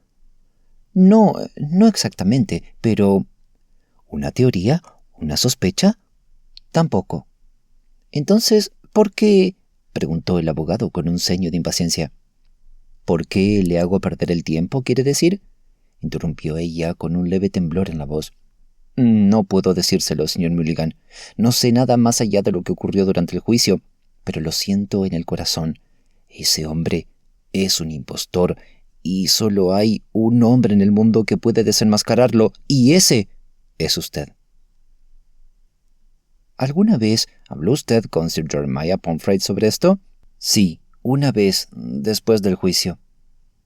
No, no exactamente, pero... ¿una teoría? ¿Una sospecha? Tampoco. Entonces, ¿por qué? Preguntó el abogado con un ceño de impaciencia. ¿Por qué le hago perder el tiempo, quiere decir? Interrumpió ella con un leve temblor en la voz. No puedo decírselo, señor Mulligan. No sé nada más allá de lo que ocurrió durante el juicio, pero lo siento en el corazón. Ese hombre es un impostor, y solo hay un hombre en el mundo que puede desenmascararlo, y ese es usted. ¿Alguna vez habló usted con Sir Jeremiah Pomfret sobre esto? Sí, una vez, después del juicio.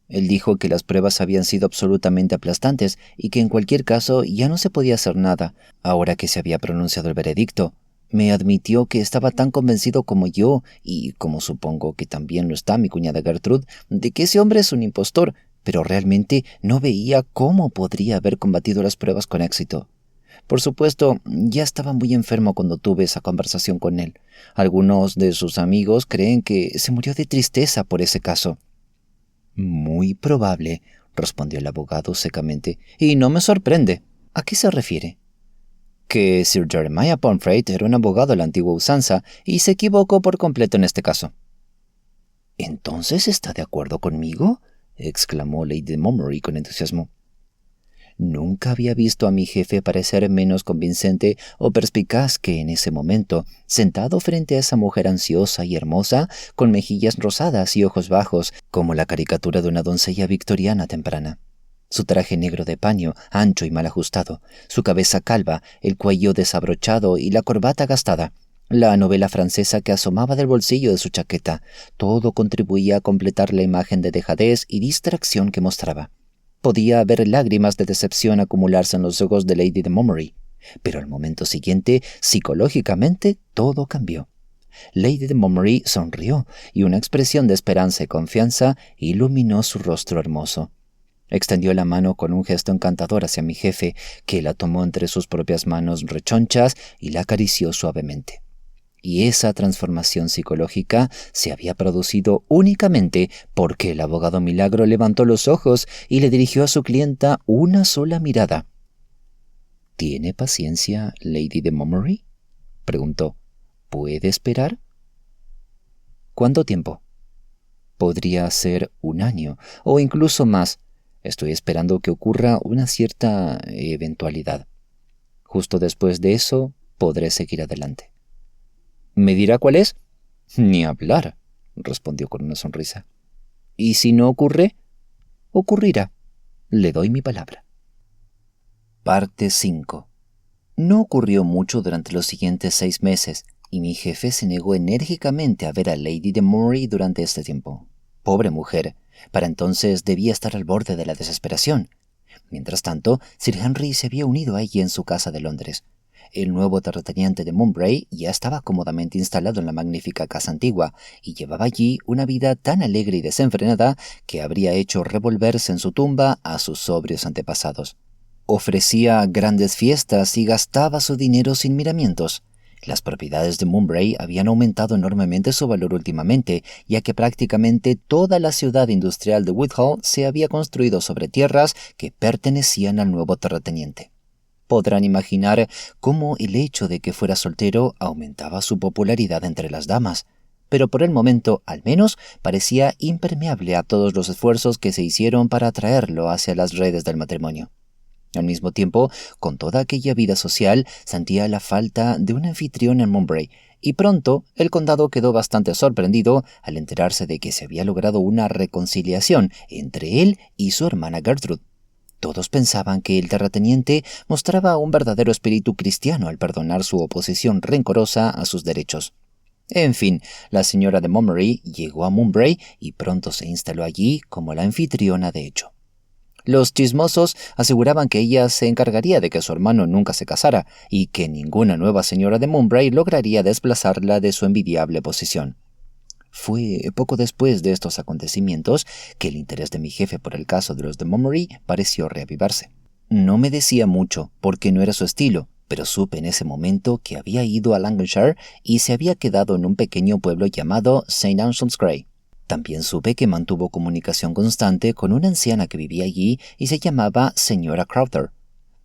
Él dijo que las pruebas habían sido absolutamente aplastantes y que en cualquier caso ya no se podía hacer nada, ahora que se había pronunciado el veredicto. Me admitió que estaba tan convencido como yo, y como supongo que también lo está mi cuñada Gertrude, de que ese hombre es un impostor, pero realmente no veía cómo podría haber combatido las pruebas con éxito. Por supuesto, ya estaba muy enfermo cuando tuve esa conversación con él. Algunos de sus amigos creen que se murió de tristeza por ese caso. Muy probable, respondió el abogado secamente, y no me sorprende. ¿A qué se refiere? Que Sir Jeremiah Pomfret era un abogado a la antigua usanza y se equivocó por completo en este caso. ¿Entonces está de acuerdo conmigo? Exclamó Lady Montgomery con entusiasmo. Nunca había visto a mi jefe parecer menos convincente o perspicaz que en ese momento, sentado frente a esa mujer ansiosa y hermosa, con mejillas rosadas y ojos bajos, como la caricatura de una doncella victoriana temprana. Su traje negro de paño, ancho y mal ajustado, su cabeza calva, el cuello desabrochado y la corbata gastada, la novela francesa que asomaba del bolsillo de su chaqueta, todo contribuía a completar la imagen de dejadez y distracción que mostraba. Podía ver lágrimas de decepción acumularse en los ojos de Lady de Montgomery, pero al momento siguiente, psicológicamente, todo cambió. Lady de Montgomery sonrió y una expresión de esperanza y confianza iluminó su rostro hermoso. Extendió la mano con un gesto encantador hacia mi jefe, que la tomó entre sus propias manos rechonchas y la acarició suavemente. Y esa transformación psicológica se había producido únicamente porque el abogado Milagro levantó los ojos y le dirigió a su clienta una sola mirada. ¿Tiene paciencia, Lady de Montgomery?, preguntó. ¿Puede esperar? ¿Cuánto tiempo? Podría ser 1 año, o incluso más. Estoy esperando que ocurra una cierta eventualidad. Justo después de eso, podré seguir adelante. ¿Me dirá cuál es? Ni hablar, respondió con una sonrisa. ¿Y si no ocurre? Ocurrirá. Le doy mi palabra. Parte 5. No ocurrió mucho durante los siguientes 6 meses, y mi jefe se negó enérgicamente a ver a Lady de Montgomery durante este tiempo. Pobre mujer, para entonces debía estar al borde de la desesperación. Mientras tanto, Sir Henry se había unido a ella en su casa de Londres. El nuevo terrateniente de Mumbai ya estaba cómodamente instalado en la magnífica casa antigua y llevaba allí una vida tan alegre y desenfrenada que habría hecho revolverse en su tumba a sus sobrios antepasados. Ofrecía grandes fiestas y gastaba su dinero sin miramientos. Las propiedades de Mumbai habían aumentado enormemente su valor últimamente, ya que prácticamente toda la ciudad industrial de Whitehall se había construido sobre tierras que pertenecían al nuevo terrateniente. Podrán imaginar cómo el hecho de que fuera soltero aumentaba su popularidad entre las damas, pero por el momento, al menos, parecía impermeable a todos los esfuerzos que se hicieron para atraerlo hacia las redes del matrimonio. Al mismo tiempo, con toda aquella vida social, sentía la falta de un anfitrión en Mumbai, y pronto el condado quedó bastante sorprendido al enterarse de que se había logrado una reconciliación entre él y su hermana Gertrude. Todos pensaban que el terrateniente mostraba un verdadero espíritu cristiano al perdonar su oposición rencorosa a sus derechos. En fin, la señora de Montgomery llegó a Mumbai y pronto se instaló allí como la anfitriona de hecho. Los chismosos aseguraban que ella se encargaría de que su hermano nunca se casara y que ninguna nueva señora de Mumbai lograría desplazarla de su envidiable posición. Fue poco después de estos acontecimientos que el interés de mi jefe por el caso de los de Montgomery pareció reavivarse. No me decía mucho porque no era su estilo, pero supe en ese momento que había ido a Lancashire y se había quedado en un pequeño pueblo llamado St. Anselm's Cray. También supe que mantuvo comunicación constante con una anciana que vivía allí y se llamaba señora Crowther.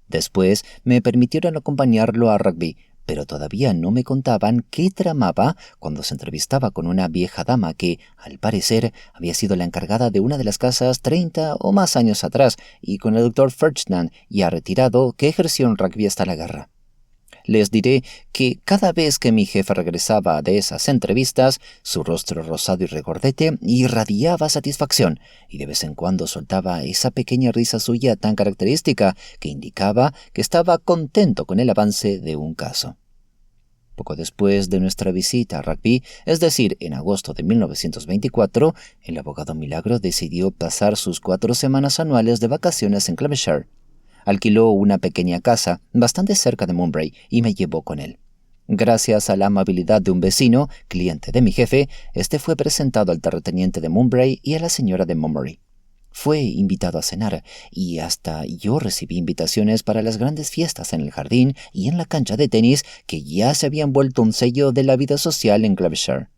Después me permitieron acompañarlo a rugby, pero todavía no me contaban qué tramaba cuando se entrevistaba con una vieja dama que, al parecer, había sido la encargada de una de las casas 30 o más años atrás y con el doctor Ferdinand, ya retirado, que ejerció en rugby hasta la guerra. Les diré que cada vez que mi jefe regresaba de esas entrevistas, su rostro rosado y regordete irradiaba satisfacción y de vez en cuando soltaba esa pequeña risa suya tan característica que indicaba que estaba contento con el avance de un caso. Poco después de nuestra visita a rugby, es decir, en agosto de 1924, el abogado Milagro decidió pasar sus 4 semanas anuales de vacaciones en Claveshire. Alquiló una pequeña casa bastante cerca de Mumbai y me llevó con él. Gracias a la amabilidad de un vecino, cliente de mi jefe, este fue presentado al terrateniente de Mumbai y a la señora de Montgomery. Fue invitado a cenar y hasta yo recibí invitaciones para las grandes fiestas en el jardín y en la cancha de tenis que ya se habían vuelto un sello de la vida social en Claveshire.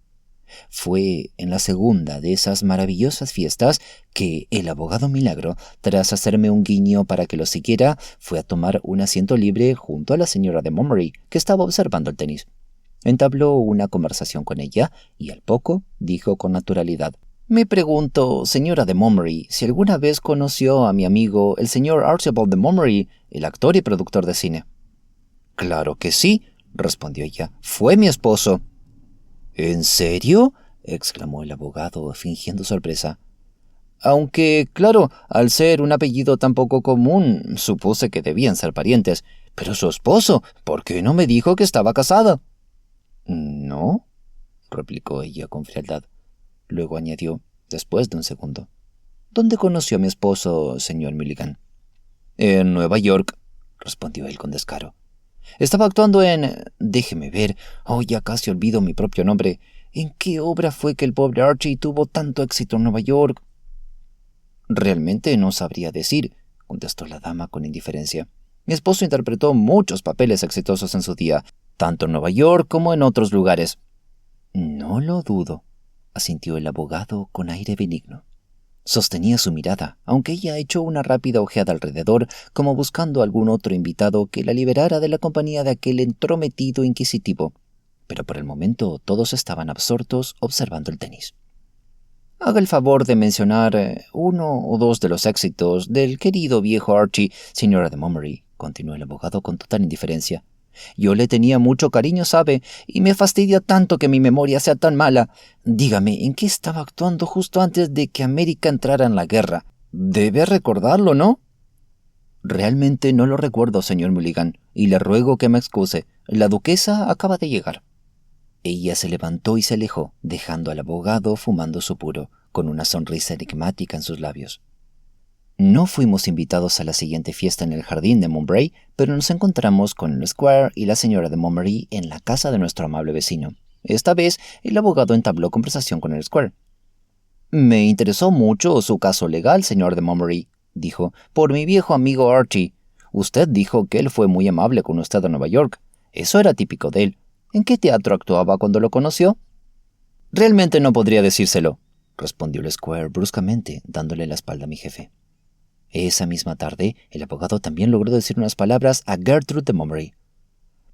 Fue en la segunda de esas maravillosas fiestas que el abogado Milagro, tras hacerme un guiño para que lo siguiera, fue a tomar un asiento libre junto a la señora de Montgomery, que estaba observando el tenis. Entabló una conversación con ella y al poco dijo con naturalidad: «Me pregunto, señora de Montgomery, si alguna vez conoció a mi amigo, el señor Archibald de Montgomery, el actor y productor de cine». «Claro que sí», respondió ella. «Fue mi esposo». «¿En serio?», exclamó el abogado, fingiendo sorpresa. «Aunque, claro, al ser un apellido tan poco común, supuse que debían ser parientes. Pero su esposo, ¿por qué no me dijo que estaba casada?». «¿No?», replicó ella con frialdad. Luego añadió, después de un segundo: «¿Dónde conoció a mi esposo, señor Milligan?». «En Nueva York», respondió él con descaro. «Estaba actuando en... déjeme ver. Ya casi olvido mi propio nombre. ¿En qué obra fue que el pobre Archie tuvo tanto éxito en Nueva York?». «Realmente no sabría decir», contestó la dama con indiferencia. «Mi esposo interpretó muchos papeles exitosos en su día, tanto en Nueva York como en otros lugares». «No lo dudo», asintió el abogado con aire benigno. Sostenía su mirada, aunque ella echó una rápida ojeada alrededor, como buscando algún otro invitado que la liberara de la compañía de aquel entrometido inquisitivo. Pero por el momento todos estaban absortos observando el tenis. «Haga el favor de mencionar 1 o 2 de los éxitos del querido viejo Archie, señora de Montgomery», continuó el abogado con total indiferencia. «Yo le tenía mucho cariño, sabe, y me fastidia tanto que mi memoria sea tan mala. Dígame, ¿en qué estaba actuando justo antes de que América entrara en la guerra? Debe recordarlo, ¿no?». «Realmente no lo recuerdo, señor Mulligan, y le ruego que me excuse. La duquesa acaba de llegar». Ella se levantó y se alejó, dejando al abogado fumando su puro, con una sonrisa enigmática en sus labios. No fuimos invitados a la siguiente fiesta en el jardín de Mumbai, pero nos encontramos con el Squire y la señora de Montgomery en la casa de nuestro amable vecino. Esta vez, el abogado entabló conversación con el Squire. «Me interesó mucho su caso legal, señor de Montgomery», dijo, «por mi viejo amigo Archie. Usted dijo que él fue muy amable con usted en Nueva York. Eso era típico de él. ¿En qué teatro actuaba cuando lo conoció?». «Realmente no podría decírselo», respondió el Squire bruscamente, dándole la espalda a mi jefe. Esa misma tarde, el abogado también logró decir unas palabras a Gertrude de Montgomery.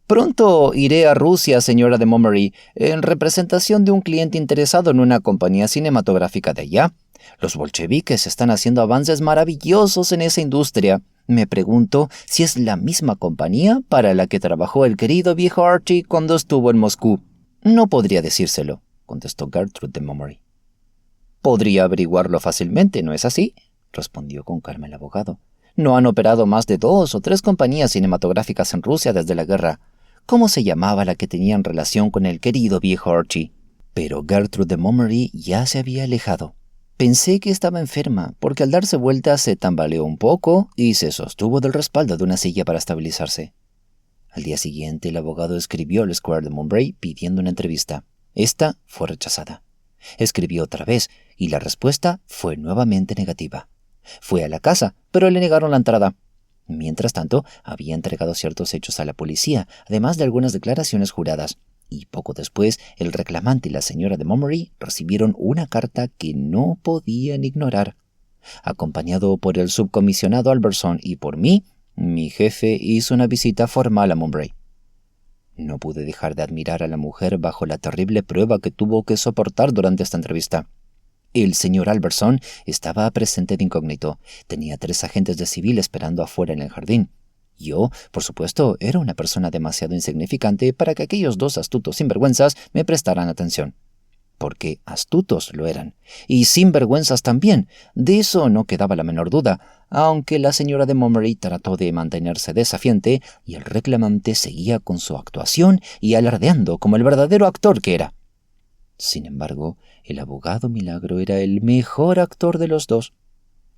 «Pronto iré a Rusia, señora de Montgomery, en representación de un cliente interesado en una compañía cinematográfica de allá. Los bolcheviques están haciendo avances maravillosos en esa industria. Me pregunto si es la misma compañía para la que trabajó el querido viejo Archie cuando estuvo en Moscú». «No podría decírselo», contestó Gertrude de Montgomery. «Podría averiguarlo fácilmente, ¿no es así?», respondió con calma el abogado. No han operado más de 2 o 3 compañías cinematográficas en Rusia desde la guerra. ¿Cómo se llamaba la que tenía en relación con el querido viejo Archie? Pero Gertrude de Montgomery ya se había alejado. Pensé que estaba enferma, porque al darse vuelta se tambaleó un poco y se sostuvo del respaldo de una silla para estabilizarse. Al día siguiente, el abogado escribió al Squire de Montgomery pidiendo una entrevista. Esta fue rechazada. Escribió otra vez y la respuesta fue nuevamente negativa. Fue a la casa, pero le negaron la entrada. Mientras tanto, había entregado ciertos hechos a la policía, además de algunas declaraciones juradas. Y poco después, el reclamante y la señora de Montgomery recibieron una carta que no podían ignorar. Acompañado por el subcomisionado Albertson y por mí, mi jefe hizo una visita formal a Montgomery. No pude dejar de admirar a la mujer bajo la terrible prueba que tuvo que soportar durante esta entrevista. El señor Albertson estaba presente de incógnito. Tenía 3 agentes de civil esperando afuera en el jardín. Yo, por supuesto, era una persona demasiado insignificante para que aquellos 2 astutos sinvergüenzas me prestaran atención. Porque astutos lo eran. Y sinvergüenzas también. De eso no quedaba la menor duda, aunque la señora de Montgomery trató de mantenerse desafiante y el reclamante seguía con su actuación y alardeando como el verdadero actor que era. Sin embargo, el abogado Milagro era el mejor actor de los 2.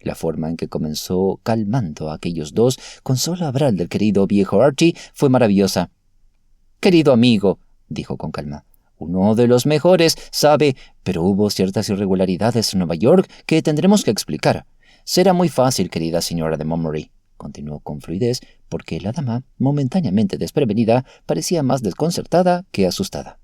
La forma en que comenzó calmando a aquellos 2 con solo hablar del querido viejo Archie fue maravillosa. «Querido amigo», dijo con calma, «uno de los mejores, sabe, pero hubo ciertas irregularidades en Nueva York que tendremos que explicar. Será muy fácil, querida señora de Montgomery», continuó con fluidez, porque la dama, momentáneamente desprevenida, parecía más desconcertada que asustada.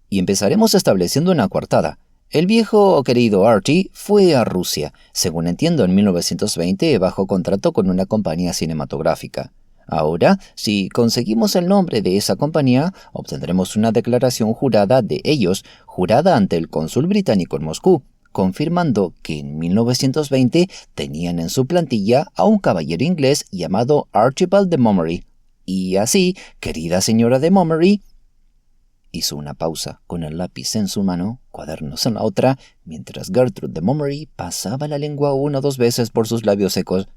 «Y empezaremos estableciendo una coartada. El viejo querido Archie fue a Rusia, según entiendo en 1920, bajo contrato con una compañía cinematográfica. Ahora, si conseguimos el nombre de esa compañía, obtendremos una declaración jurada de ellos, jurada ante el cónsul británico en Moscú, confirmando que en 1920 tenían en su plantilla a un caballero inglés llamado Archibald de Montgomery. Y así, querida señora de Montgomery», hizo una pausa con el lápiz en su mano, cuadernos en la otra, mientras Gertrude de Montgomery pasaba la lengua 1 o 2 veces por sus labios secos.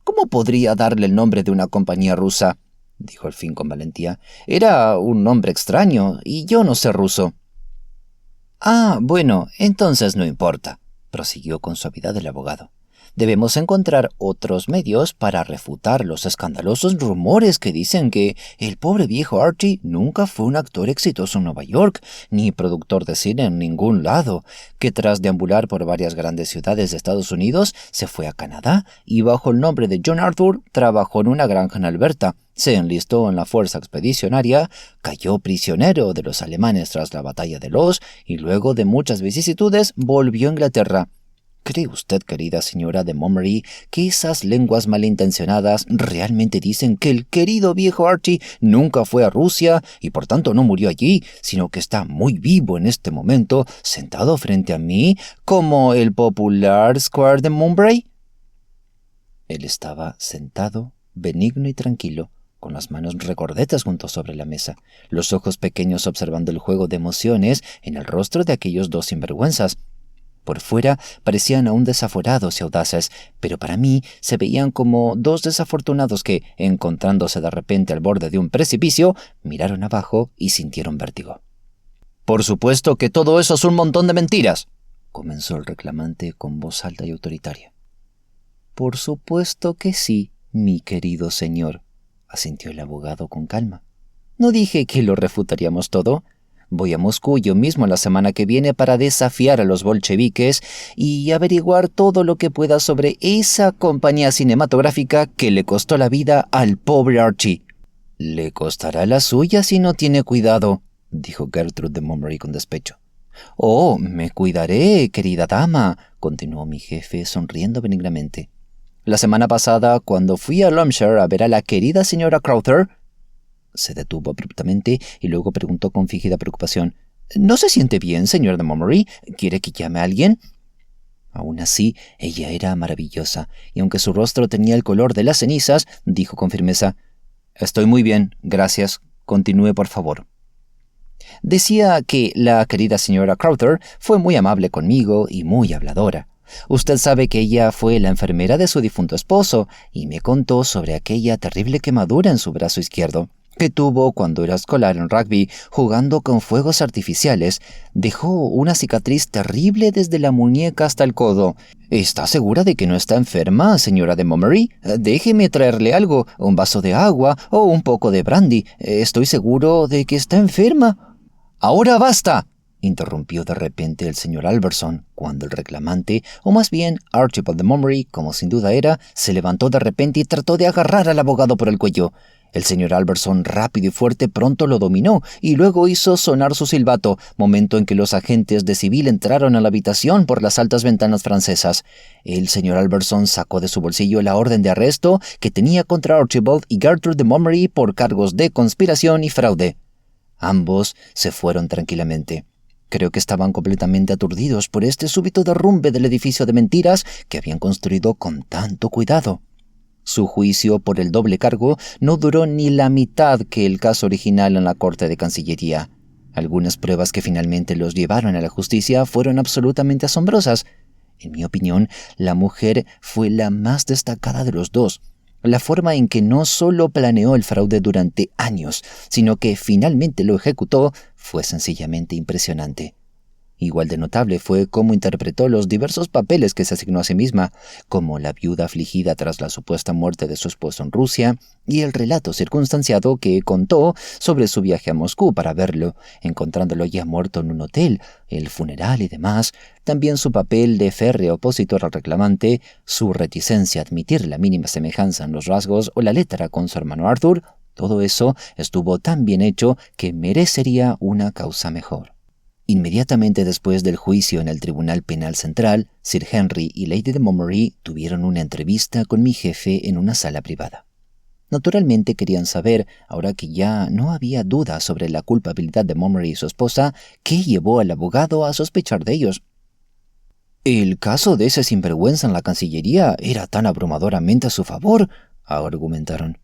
«¿Cómo podría darle el nombre de una compañía rusa?», dijo al fin con valentía. «Era un nombre extraño, y yo no sé ruso». «Ah, bueno, entonces no importa», prosiguió con suavidad el abogado. «Debemos encontrar otros medios para refutar los escandalosos rumores que dicen que el pobre viejo Archie nunca fue un actor exitoso en Nueva York, ni productor de cine en ningún lado, que tras deambular por varias grandes ciudades de Estados Unidos se fue a Canadá y bajo el nombre de John Arthur trabajó en una granja en Alberta, se enlistó en la fuerza expedicionaria, cayó prisionero de los alemanes tras la batalla de Loos y luego de muchas vicisitudes volvió a Inglaterra. ¿Cree usted, querida señora de Montgomery, que esas lenguas malintencionadas realmente dicen que el querido viejo Archie nunca fue a Rusia y por tanto no murió allí, sino que está muy vivo en este momento, sentado frente a mí, como el popular Squire de Montgomery? Él estaba sentado, benigno y tranquilo, con las manos recordetas juntos sobre la mesa, los ojos pequeños observando el juego de emociones en el rostro de aquellos 2 sinvergüenzas. Por fuera parecían aún desaforados y audaces, pero para mí se veían como 2 desafortunados que, encontrándose de repente al borde de un precipicio, miraron abajo y sintieron vértigo. «Por supuesto que todo eso es un montón de mentiras», comenzó el reclamante con voz alta y autoritaria. «Por supuesto que sí, mi querido señor», asintió el abogado con calma. «¿No dije que lo refutaríamos todo? Voy a Moscú yo mismo la semana que viene para desafiar a los bolcheviques y averiguar todo lo que pueda sobre esa compañía cinematográfica que le costó la vida al pobre Archie». «Le costará la suya si no tiene cuidado», dijo Gertrude de Montgomery con despecho. «Oh, me cuidaré, querida dama», continuó mi jefe sonriendo benignamente. «La semana pasada, cuando fui a Loamshire a ver a la querida señora Crowther», se detuvo abruptamente y luego preguntó con fingida preocupación, «¿No se siente bien, señor de Montgomery? ¿Quiere que llame a alguien?» Aún así, ella era maravillosa, y aunque su rostro tenía el color de las cenizas, dijo con firmeza, «Estoy muy bien, gracias. Continúe, por favor». Decía que la querida señora Crowther fue muy amable conmigo y muy habladora. Usted sabe que ella fue la enfermera de su difunto esposo y me contó sobre aquella terrible quemadura en su brazo izquierdo que tuvo cuando era escolar en rugby jugando con fuegos artificiales. Dejó una cicatriz terrible desde la muñeca hasta el codo. ¿Está segura de que no está enferma, señora de Montgomery? Déjeme traerle algo, un vaso de agua o un poco de brandy. Estoy seguro de que está enferma. ¡Ahora basta!, interrumpió de repente el señor Alberson, cuando el reclamante, o más bien Archibald de Montgomery, como sin duda era, se levantó de repente y trató de agarrar al abogado por el cuello. El señor Alberson, rápido y fuerte, pronto lo dominó y luego hizo sonar su silbato, momento en que los agentes de civil entraron a la habitación por las altas ventanas francesas. El señor Alberson sacó de su bolsillo la orden de arresto que tenía contra Archibald y Gertrude de Montgomery por cargos de conspiración y fraude. Ambos se fueron tranquilamente. Creo que estaban completamente aturdidos por este súbito derrumbe del edificio de mentiras que habían construido con tanto cuidado. Su juicio por el doble cargo no duró ni la mitad que el caso original en la Corte de Cancillería. Algunas pruebas que finalmente los llevaron a la justicia fueron absolutamente asombrosas. En mi opinión, la mujer fue la más destacada de los dos. La forma en que no solo planeó el fraude durante años, sino que finalmente lo ejecutó, fue sencillamente impresionante. Igual de notable fue cómo interpretó los diversos papeles que se asignó a sí misma, como la viuda afligida tras la supuesta muerte de su esposo en Rusia, y el relato circunstanciado que contó sobre su viaje a Moscú para verlo, encontrándolo ya muerto en un hotel, el funeral y demás, también su papel de férreo opositor al reclamante, su reticencia a admitir la mínima semejanza en los rasgos o la letra con su hermano Arthur. Todo eso estuvo tan bien hecho que merecería una causa mejor. Inmediatamente después del juicio en el Tribunal Penal Central, Sir Henry y Lady de Montgomery tuvieron una entrevista con mi jefe en una sala privada. Naturalmente querían saber, ahora que ya no había duda sobre la culpabilidad de Montgomery y su esposa, qué llevó al abogado a sospechar de ellos. El caso de ese sinvergüenza en la Cancillería era tan abrumadoramente a su favor, argumentaron.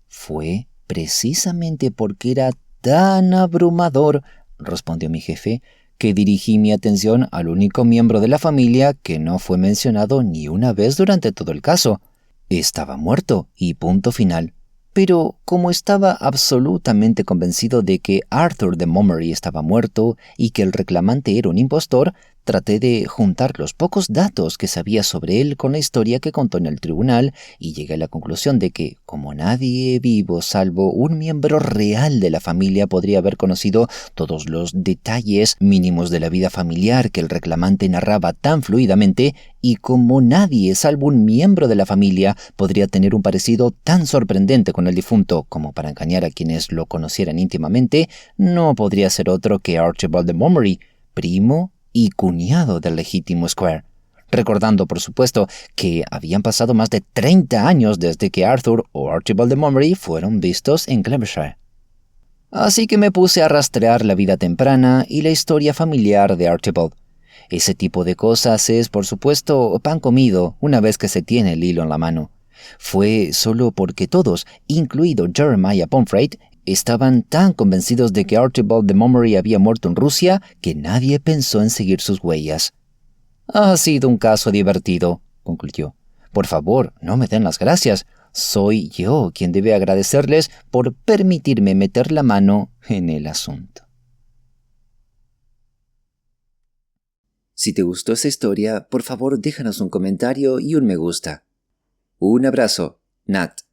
Fue precisamente porque era tan abrumador, respondió mi jefe, que dirigí mi atención al único miembro de la familia que no fue mencionado ni una vez durante todo el caso. Estaba muerto y punto final. Pero como estaba absolutamente convencido de que Arthur de Montgomery estaba muerto y que el reclamante era un impostor, traté de juntar los pocos datos que sabía sobre él con la historia que contó en el tribunal y llegué a la conclusión de que, como nadie vivo salvo un miembro real de la familia podría haber conocido todos los detalles mínimos de la vida familiar que el reclamante narraba tan fluidamente, y como nadie salvo un miembro de la familia podría tener un parecido tan sorprendente con el difunto como para engañar a quienes lo conocieran íntimamente, no podría ser otro que Archibald de Montgomery, primo y cuñado del legítimo Square, recordando por supuesto que habían pasado más de 30 años desde que Arthur o Archibald de Montgomery fueron vistos en Clevershire. Así que me puse a rastrear la vida temprana y la historia familiar de Archibald. Ese tipo de cosas es, por supuesto, pan comido una vez que se tiene el hilo en la mano. Fue solo porque todos, incluido Jeremiah Pomfret, estaban tan convencidos de que Archibald de Montgomery había muerto en Rusia que nadie pensó en seguir sus huellas. Ha sido un caso divertido, concluyó. Por favor, no me den las gracias. Soy yo quien debe agradecerles por permitirme meter la mano en el asunto. Si te gustó esta historia, por favor déjanos un comentario y un me gusta. Un abrazo, Nat.